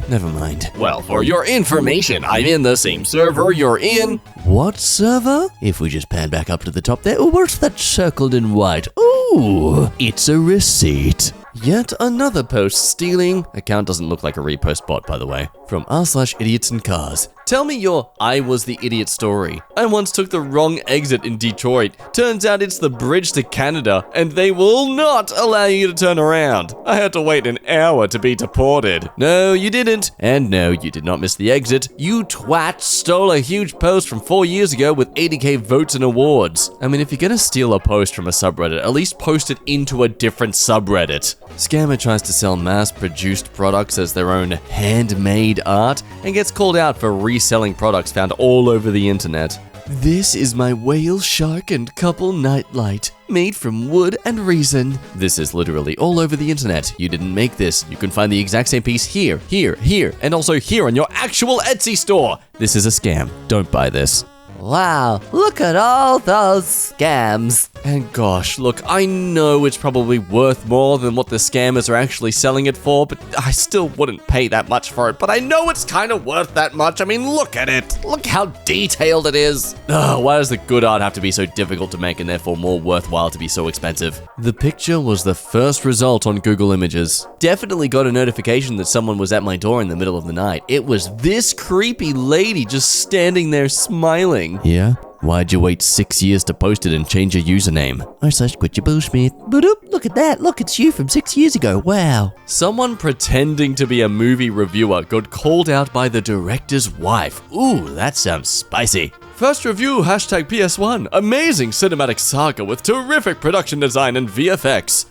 S8: never mind.
S10: Well, for your information, I'm in the same server you're in.
S8: What server? If we just pan back up to the top there, what's that circled in white? Ooh, it's a receipt. Yet another post stealing. Account doesn't look like a repost bot, by the way. From r/idiots and cars. Tell me your I was the idiot story. I once took the wrong exit in Detroit. Turns out it's the bridge to Canada, and they will not allow you to turn around. I had to wait an hour to be deported. No, you didn't. And no, you did not miss the exit. You twat stole a huge post from 4 years ago with 80k votes and awards. I mean, if you're gonna steal a post from a subreddit, at least post it into a different subreddit. Scammer tries to sell mass-produced products as their own handmade art and gets called out for reselling products found all over the internet. This is my whale, shark, and couple nightlight, made from wood and resin. This is literally all over the internet. You didn't make this. You can find the exact same piece here, here, here, and also here on your actual Etsy store. This is a scam. Don't buy this.
S6: Wow, look at all those scams.
S8: And gosh, look, I know it's probably worth more than what the scammers are actually selling it for, but I still wouldn't pay that much for it. But I know it's kind of worth that much. I mean, look at it. Look how detailed it is. Ugh, why does the good art have to be so difficult to make and therefore more worthwhile to be so expensive? The picture was the first result on Google Images. Definitely got a notification that someone was at my door in the middle of the night. It was this creepy lady just standing there smiling. Yeah? Why'd you wait 6 years to post it and change your username? r/Quityourbs.
S6: Look at that. Look, it's you from 6 years ago. Wow.
S8: Someone pretending to be a movie reviewer got called out by the director's wife. Ooh, that sounds spicy. First review, #PS1. Amazing cinematic saga with terrific production design and VFX.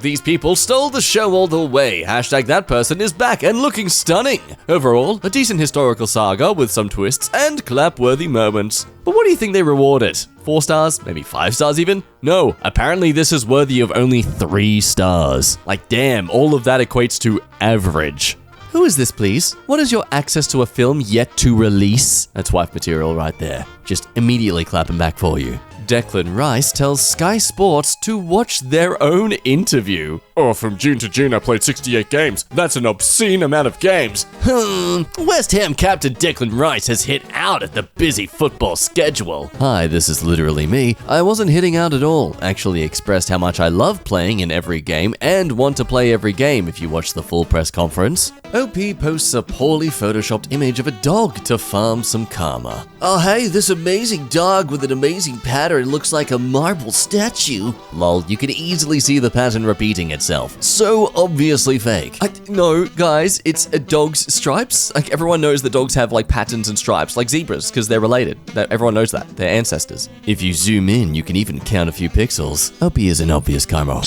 S8: #these people stole the show all the way. #that person is back and looking stunning. Overall, a decent historical saga with some twists and clap-worthy moments. But what do you think they rewarded? 4 stars? Maybe 5 stars even? No, apparently this is worthy of only 3 stars. Like damn, all of that equates to average. Who is this, please? What is your access to a film yet to release? That's wife material right there. Just immediately clapping back for you. Declan Rice tells Sky Sports to watch their own interview.
S4: Oh, from June to June, I played 68 games. That's an obscene amount of games.
S8: West Ham captain Declan Rice has hit out at the busy football schedule. Hi, this is literally me. I wasn't hitting out at all. Actually expressed how much I love playing in every game and want to play every game if you watch the full press conference. OP posts a poorly photoshopped image of a dog to farm some karma. Oh hey, this amazing dog with an amazing pattern looks like a marble statue. Lol, you can easily see the pattern repeating itself. So obviously fake. No, guys, it's a dog's stripes. Like everyone knows that dogs have like patterns and stripes, like zebras, because they're related. Everyone knows that. They're ancestors. If you zoom in, you can even count a few pixels. OP is an obvious karma.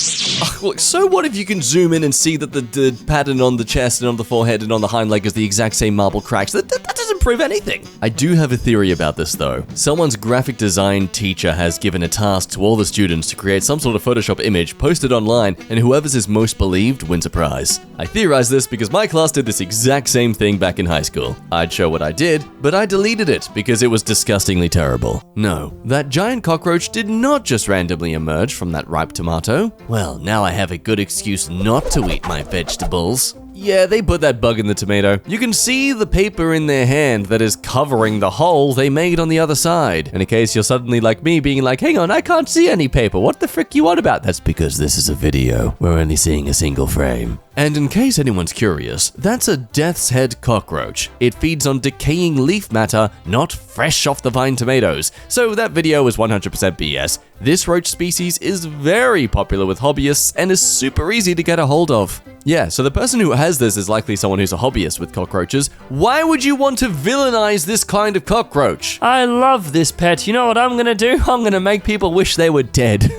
S8: Look, so what if you can zoom in and see that the pattern on the chest and on the forehead and on the hind leg is the exact same marble cracks? That doesn't prove anything. I do have a theory about this though. Someone's graphic design teacher has given a task to all the students to create some sort of Photoshop image, post it online, and whoever's is most believed wins a prize. I theorize this because my class did this exact same thing back in high school. I'd show what I did, but I deleted it because it was disgustingly terrible. No, that giant cockroach did not just randomly emerge from that ripe tomato. Well, now I have a good excuse not to eat my vegetables. Yeah, they put that bug in the tomato. You can see the paper in their hand that is covering the hole they made on the other side. And in case you're suddenly like me being like, hang on, I can't see any paper. What the frick you on about? That's because this is a video. We're only seeing a single frame. And in case anyone's curious, that's a death's head cockroach. It feeds on decaying leaf matter, not fresh off the vine tomatoes. So that video is 100% BS. This roach species is very popular with hobbyists and is super easy to get a hold of. Yeah, so the person who has this is likely someone who's a hobbyist with cockroaches. Why would you want to villainize this kind of cockroach?
S7: I love this pet. You know what I'm gonna do? I'm gonna make people wish they were dead.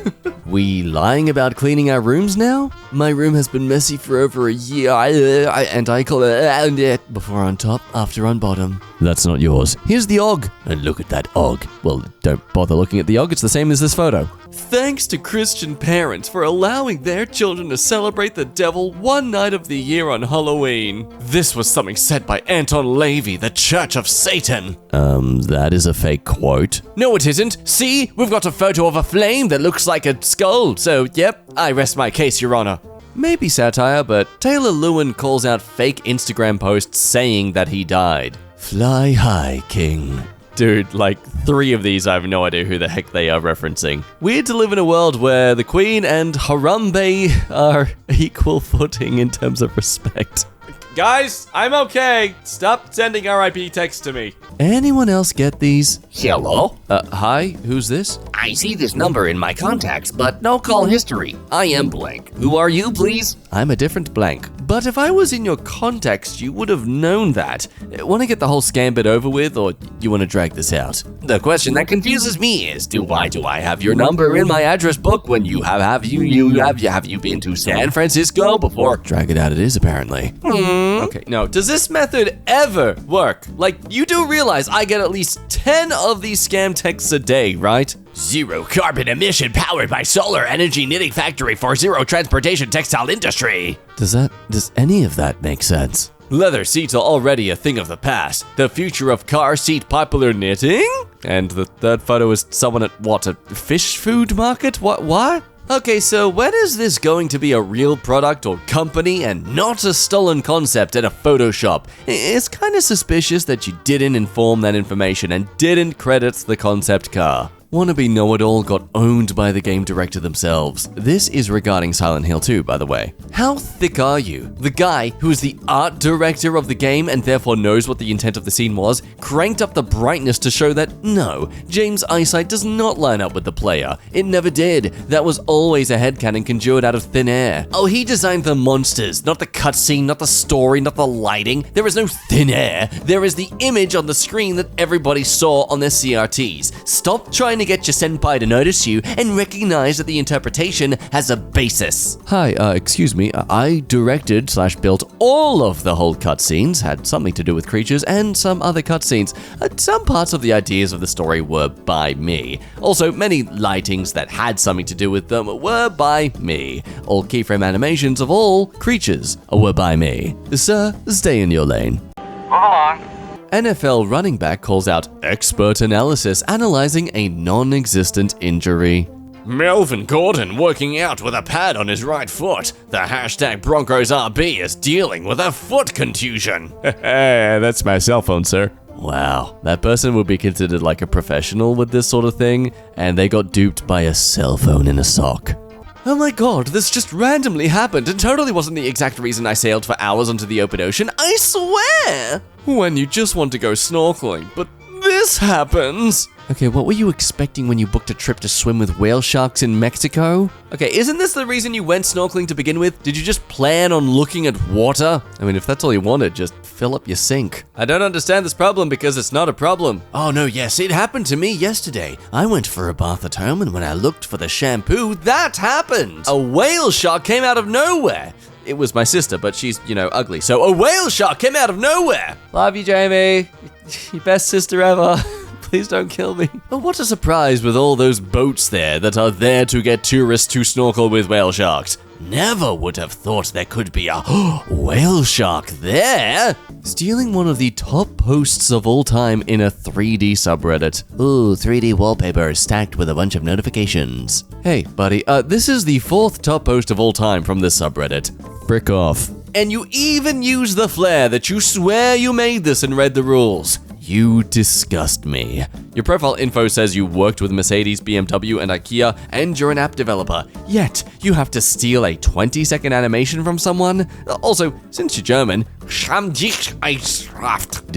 S8: We lying about cleaning our rooms now? My room has been messy for over a year, and I call it before on top, after on bottom. That's not yours. Here's the og. And look at that og. Well, don't bother looking at the og, it's the same as this photo. Thanks to Christian parents for allowing their children to celebrate the devil one night of the year on Halloween. This was something said by Anton Lavey, the Church of Satan. That is a fake quote. No, it isn't. See, we've got a photo of a flame that looks like a skull, so yep, I rest my case, Your Honor. Maybe satire, but Taylor Lewin calls out fake Instagram posts saying that he died. Fly high, king. Dude, like 3 of these I have no idea who the heck they are referencing. Weird to live in a world where the Queen and Harambe are equal footing in terms of respect.
S3: Guys, I'm okay. Stop sending RIP texts to me.
S8: Anyone else get these?
S10: Hello?
S8: Hi, who's this?
S10: I see this number in my contacts, but no call history. I am blank. Who are you, please?
S8: I'm a different blank. But if I was in your contacts, you would have known that. Want to get the whole scam bit over with, or you want to drag this out?
S10: The question that confuses me is, why do I have your number in my address book when you have you been to San Francisco before?
S8: Drag it out it is, apparently. Okay, no. Does this method ever work? Like, you do realize I get at least 10 of these scam texts a day, right?
S10: Zero carbon emission powered by solar energy knitting factory for zero transportation textile industry.
S8: Does any of that make sense? Leather seats are already a thing of the past. The future of car seat popular knitting? And the third photo is someone at what, a fish food market? What? Okay, so when is this going to be a real product or company and not a stolen concept at a Photoshop? It's kind of suspicious that you didn't inform that information and didn't credit the concept car. Wannabe know-it-all got owned by the game director themselves. This is regarding Silent Hill 2, by the way. How thick are you? The guy who is the art director of the game and therefore knows what the intent of the scene was, cranked up the brightness to show that, no, James' eyesight does not line up with the player. It never did. That was always a headcanon conjured out of thin air. Oh, he designed the monsters, not the cutscene, not the story, not the lighting. There is no thin air. There is the image on the screen that everybody saw on their CRTs. Stop trying to get your senpai to notice you and recognize that the interpretation has a basis. Hi, excuse me, I directed/built all of the whole cutscenes, had something to do with creatures and some other cutscenes. Some parts of the ideas of the story were by me. Also, many lightings that had something to do with them were by me. All keyframe animations of all creatures were by me. Sir, stay in your lane. NFL running back calls out expert analysis analyzing a non-existent injury.
S3: Melvin Gordon working out with a pad on his right foot. The hashtag Broncos RB is dealing with a foot contusion.
S4: That's my cell phone, sir.
S8: Wow, that person would be considered like a professional with this sort of thing, and they got duped by a cell phone in a sock. Oh my god, this just randomly happened and totally wasn't the exact reason I sailed for hours onto the open ocean, I swear! When you just want to go snorkeling, but this happens! Okay, what were you expecting when you booked a trip to swim with whale sharks in Mexico? Okay, isn't this the reason you went snorkeling to begin with? Did you just plan on looking at water? I mean, if that's all you wanted, just fill up your sink. I don't understand this problem because it's not a problem. Oh no, yes, it happened to me yesterday. I went for a bath at home and when I looked for the shampoo, that happened! A whale shark came out of nowhere. It was my sister, but she's, ugly. So a whale shark came out of nowhere! Love you, Jamie. Your best sister ever. Please don't kill me. Oh, what a surprise with all those boats there that are there to get tourists to snorkel with whale sharks. Never would have thought there could be a whale shark there. Stealing one of the top posts of all time in a 3D subreddit. Ooh, 3D wallpaper stacked with a bunch of notifications. Hey, buddy, this is the 4th top post of all time from this subreddit. Frick off. and you even use the flair that you swear you made this and read the rules. You disgust me. Your profile info says you worked with Mercedes, BMW, and IKEA, and you're an app developer. Yet, you have to steal a 20-second animation from someone? Also, since you're German, did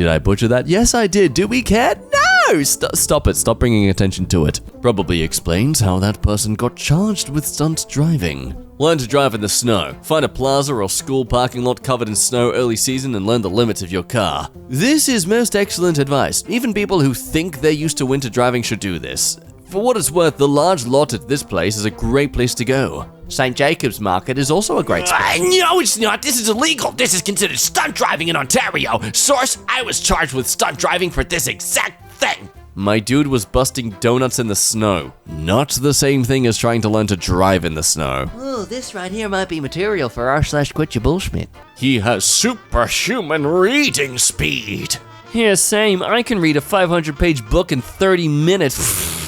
S8: I butcher that? Yes, I did. Do we care? No! Stop it. Stop bringing attention to it. Probably explains how that person got charged with stunt driving. Learn to drive in the snow. Find a plaza or school parking lot covered in snow early season and learn the limits of your car. This is most excellent advice. Even people who think they're used to winter driving should do this. For what it's worth, the large lot at this place is a great place to go. St. Jacob's Market is also a great spot.
S10: No, it's not. This is illegal. This is considered stunt driving in Ontario. Source, I was charged with stunt driving for this exact thing.
S8: My dude was busting donuts in the snow. Not the same thing as trying to learn to drive in the snow.
S6: Oh, this right here might be material for r/Quityourbs.
S3: He has superhuman reading speed.
S7: Yeah, same. I can read a 500-page book in 30 minutes.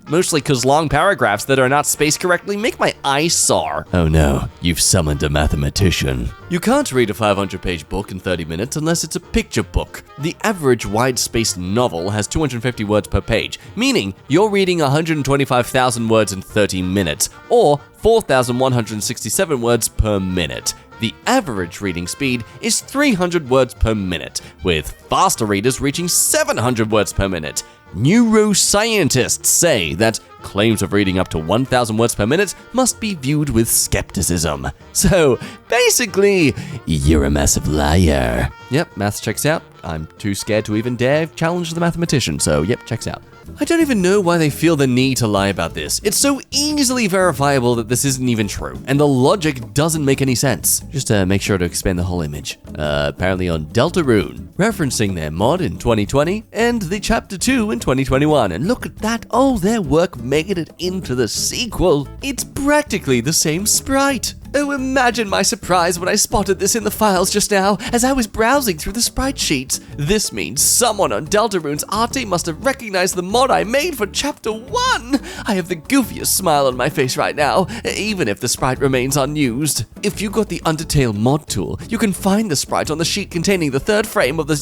S8: Mostly because long paragraphs that are not spaced correctly make my eyes sore. Oh no, you've summoned a mathematician. You can't read a 500-page book in 30 minutes unless it's a picture book. The average wide-spaced novel has 250 words per page, meaning you're reading 125,000 words in 30 minutes, or 4,167 words per minute. The average reading speed is 300 words per minute, with faster readers reaching 700 words per minute. Neuroscientists say that claims of reading up to 1,000 words per minute must be viewed with skepticism. So, basically, you're a massive liar. Yep, maths checks out. I'm too scared to even dare challenge the mathematician, so yep, checks out. I don't even know why they feel the need to lie about this. It's so easily verifiable that this isn't even true, and the logic doesn't make any sense. Just make sure to expand the whole image. Apparently on Deltarune, referencing their mod in 2020 and the Chapter 2 in 2021. And look at that, oh, their work made it into the sequel. It's practically the same sprite. Oh, imagine my surprise when I spotted this in the files just now as I was browsing through the sprite sheets. This means someone on Deltarune's art team must have recognized the mod I made for Chapter 1. I have the goofiest smile on my face right now, even if the sprite remains unused. If you got the Undertale mod tool, you can find the sprite on the sheet containing the third frame of the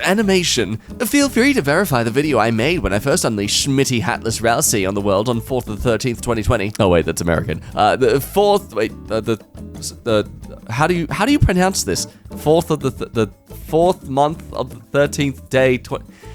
S8: animation. Feel free to verify the video I made when I first unleashed Schmitty Hatless Rousey on the world on 4th of the 13th, 2020. Oh wait, that's American. How do you pronounce this? 4th of the 4th month of the 13th day.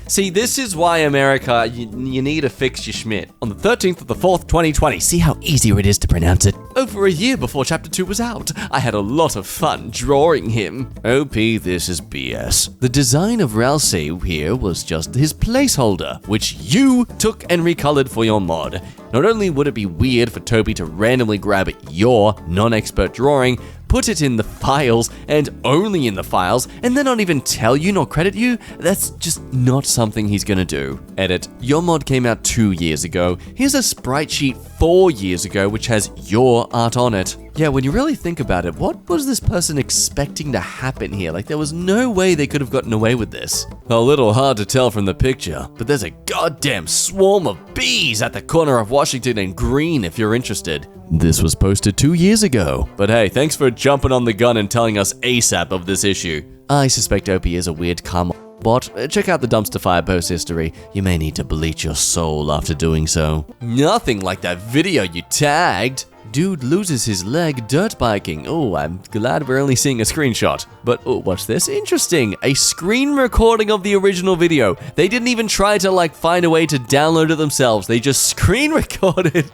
S8: See, this is why America, you need to fix your Schmidt. On the 13th of the 4th, 2020. See how easy it is to pronounce it. Over a year before Chapter 2 was out, I had a lot of fun drawing him. OP, this is BS. The design of Rousey here was just his placeholder, which you took and recolored for your mod. Not only would it be weird for Toby to randomly grab your non-expert drawing, put it in the files, and only in the files, and then not even tell you nor credit you, that's just not something he's gonna do. Edit. Your mod came out 2 years ago. Here's a sprite sheet 4 years ago which has your art on it. Yeah, when you really think about it, what was this person expecting to happen here? Like, there was no way they could have gotten away with this. A little hard to tell from the picture, but there's a goddamn swarm of bees at the corner of Washington and Green if you're interested. This was posted 2 years ago. But hey, thanks for jumping on the gun and telling us ASAP of this issue. I suspect Opie is a weird karma bot. Check out the dumpster fire post history. You may need to bleach your soul after doing so. Nothing like that video you tagged. Dude loses his leg dirt biking. Oh, I'm glad we're only seeing a screenshot. But oh, what's this? Interesting. A screen recording of the original video. They didn't even try to find a way to download it themselves. They just screen recorded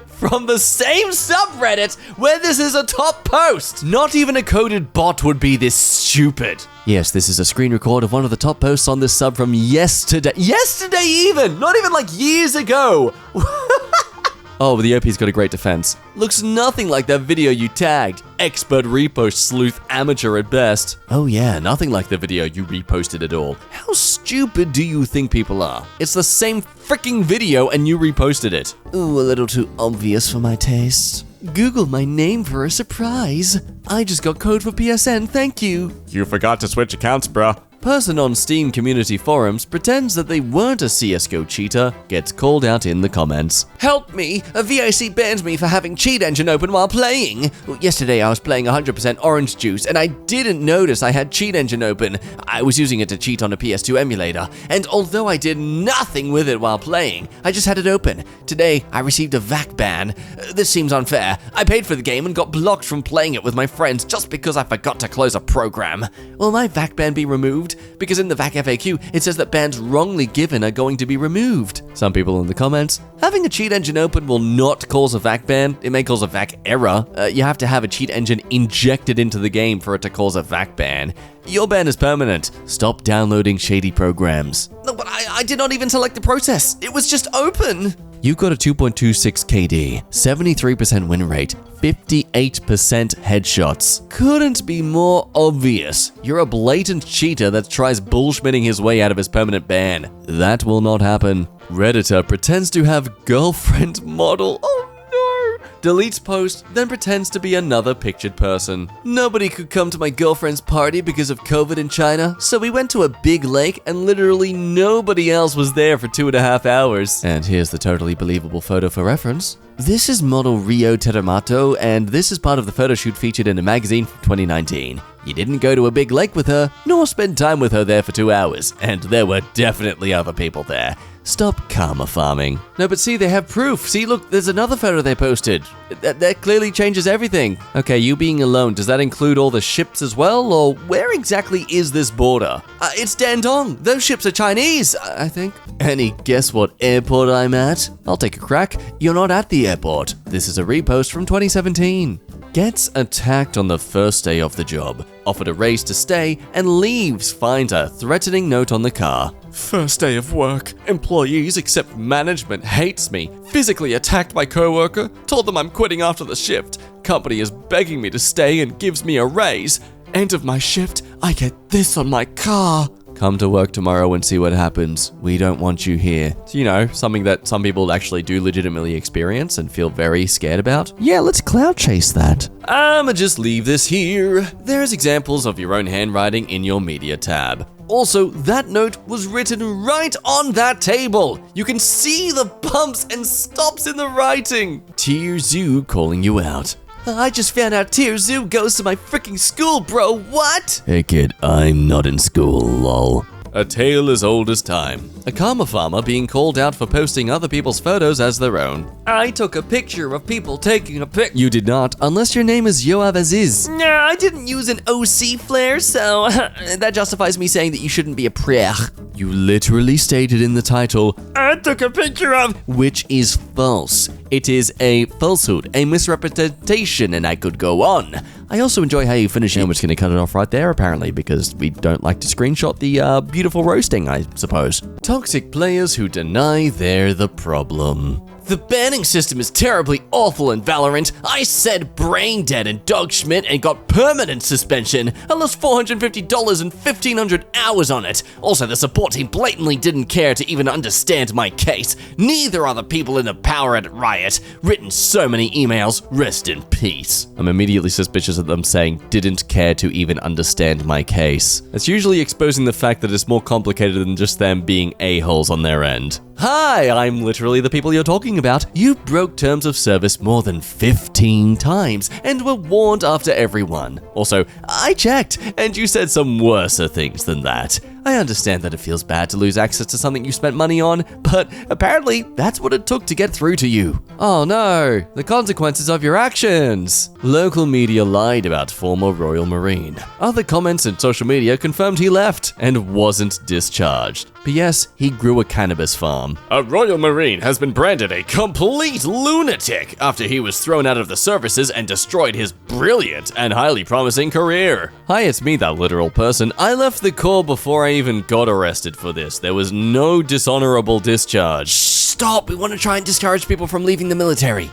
S8: from the same subreddit where this is a top post. Not even a coded bot would be this stupid. Yes, this is a screen record of one of the top posts on this sub from yesterday. Yesterday even! Not even years ago! Oh, but the OP's got a great defense. Looks nothing like that video you tagged. Expert repost sleuth amateur at best. Oh yeah, nothing like the video you reposted at all. How stupid do you think people are? It's the same freaking video and you reposted it. Ooh, a little too obvious for my taste. Google my name for a surprise. I just got code for PSN, thank you.
S4: You forgot to switch accounts, bruh.
S8: Person on Steam community forums pretends that they weren't a CSGO cheater, gets called out in the comments. Help me! A VIC banned me for having cheat engine open while playing! Yesterday I was playing 100% orange juice and I didn't notice I had cheat engine open. I was using it to cheat on a PS2 emulator, and although I did nothing with it while playing, I just had it open. Today I received a VAC ban. This seems unfair. I paid for the game and got blocked from playing it with my friends just because I forgot to close a program. Will my VAC ban be removed? Because in the VAC FAQ, it says that bans wrongly given are going to be removed. Some people in the comments, having a cheat engine open will not cause a VAC ban. It may cause a VAC error. You have to have a cheat engine injected into the game for it to cause a VAC ban. Your ban is permanent. Stop downloading shady programs. No, but I did not even select the process. It was just open. You got a 2.26 KD, 73% win rate, 58% headshots. Couldn't be more obvious. You're a blatant cheater that tries bullshmitting his way out of his permanent ban. That will not happen. Redditor pretends to have girlfriend model. Oh no! Deletes post, then pretends to be another pictured person. Nobody could come to my girlfriend's party because of COVID in China, so we went to a big lake and literally nobody else was there for 2.5 hours. And here's the totally believable photo for reference. This is model Rio Teramato, and this is part of the photo shoot featured in a magazine from 2019. You didn't go to a big lake with her, nor spend time with her there for 2 hours, and there were definitely other people there. Stop karma farming. No, but see, they have proof. See, look, there's another photo they posted. That clearly changes everything. Okay, you being alone, does that include all the ships as well, or where exactly is this border? It's Dandong. Those ships are Chinese, I think. Any guess what airport I'm at? I'll take a crack. You're not at the airport. This is a repost from 2017. Gets attacked on the first day of the job, offered a raise to stay, and leaves, finds a threatening note on the car. First day of work. Employees except management hates me. Physically attacked my coworker. Told them I'm quitting after the shift. Company is begging me to stay and gives me a raise. End of my shift, I get this on my car. Come to work tomorrow and see what happens. We don't want you here. So, you know, something that some people actually do legitimately experience and feel very scared about. Yeah, let's cloud chase that. I'ma just leave this here. There's examples of your own handwriting in your media tab. Also, that note was written right on that table. You can see the bumps and stops in the writing. Tier Zoo calling you out. I just found out Tier Zoo goes to my freaking school, bro. What? Hey kid, I'm not in school, lol. A tale as old as time. A karma farmer being called out for posting other people's photos as their own. I took a picture of people taking a pic. You did not, unless your name is Yoav Aziz. Nah, I didn't use an OC flare, so that justifies me saying that you shouldn't be a prayer. You literally stated in the title, I took a picture of, which is false. It is a falsehood, a misrepresentation, and I could go on. I also enjoy how you finish it. I'm just going to cut it off right there, apparently, because we don't like to screenshot the beautiful roasting, I suppose. Toxic players who deny they're the problem. The banning system is terribly awful in Valorant. I said brain dead in Dog Schmidt and got permanent suspension. I lost $450 and 1,500 hours on it. Also, the support team blatantly didn't care to even understand my case. Neither are the people in the power at Riot. Written so many emails, rest in peace. I'm immediately suspicious of them saying didn't care to even understand my case. It's usually exposing the fact that it's more complicated than just them being a-holes on their end. Hi, I'm literally the people you're talking about. You broke terms of service more than 15 times and were warned after everyone. Also, I checked, and you said some worser things than that. I understand that it feels bad to lose access to something you spent money on, but apparently that's what it took to get through to you. Oh no, the consequences of your actions. Local media lied about former Royal Marine. Other comments in social media confirmed he left and wasn't discharged. P.S. He grew a cannabis farm. A Royal Marine has been branded a complete lunatic after he was thrown out of the services and destroyed his brilliant and highly promising career. Hi, it's me, that literal person. I left the Corps before I even got arrested for this. There was no dishonorable discharge. Stop! We want to try and discourage people from leaving the military.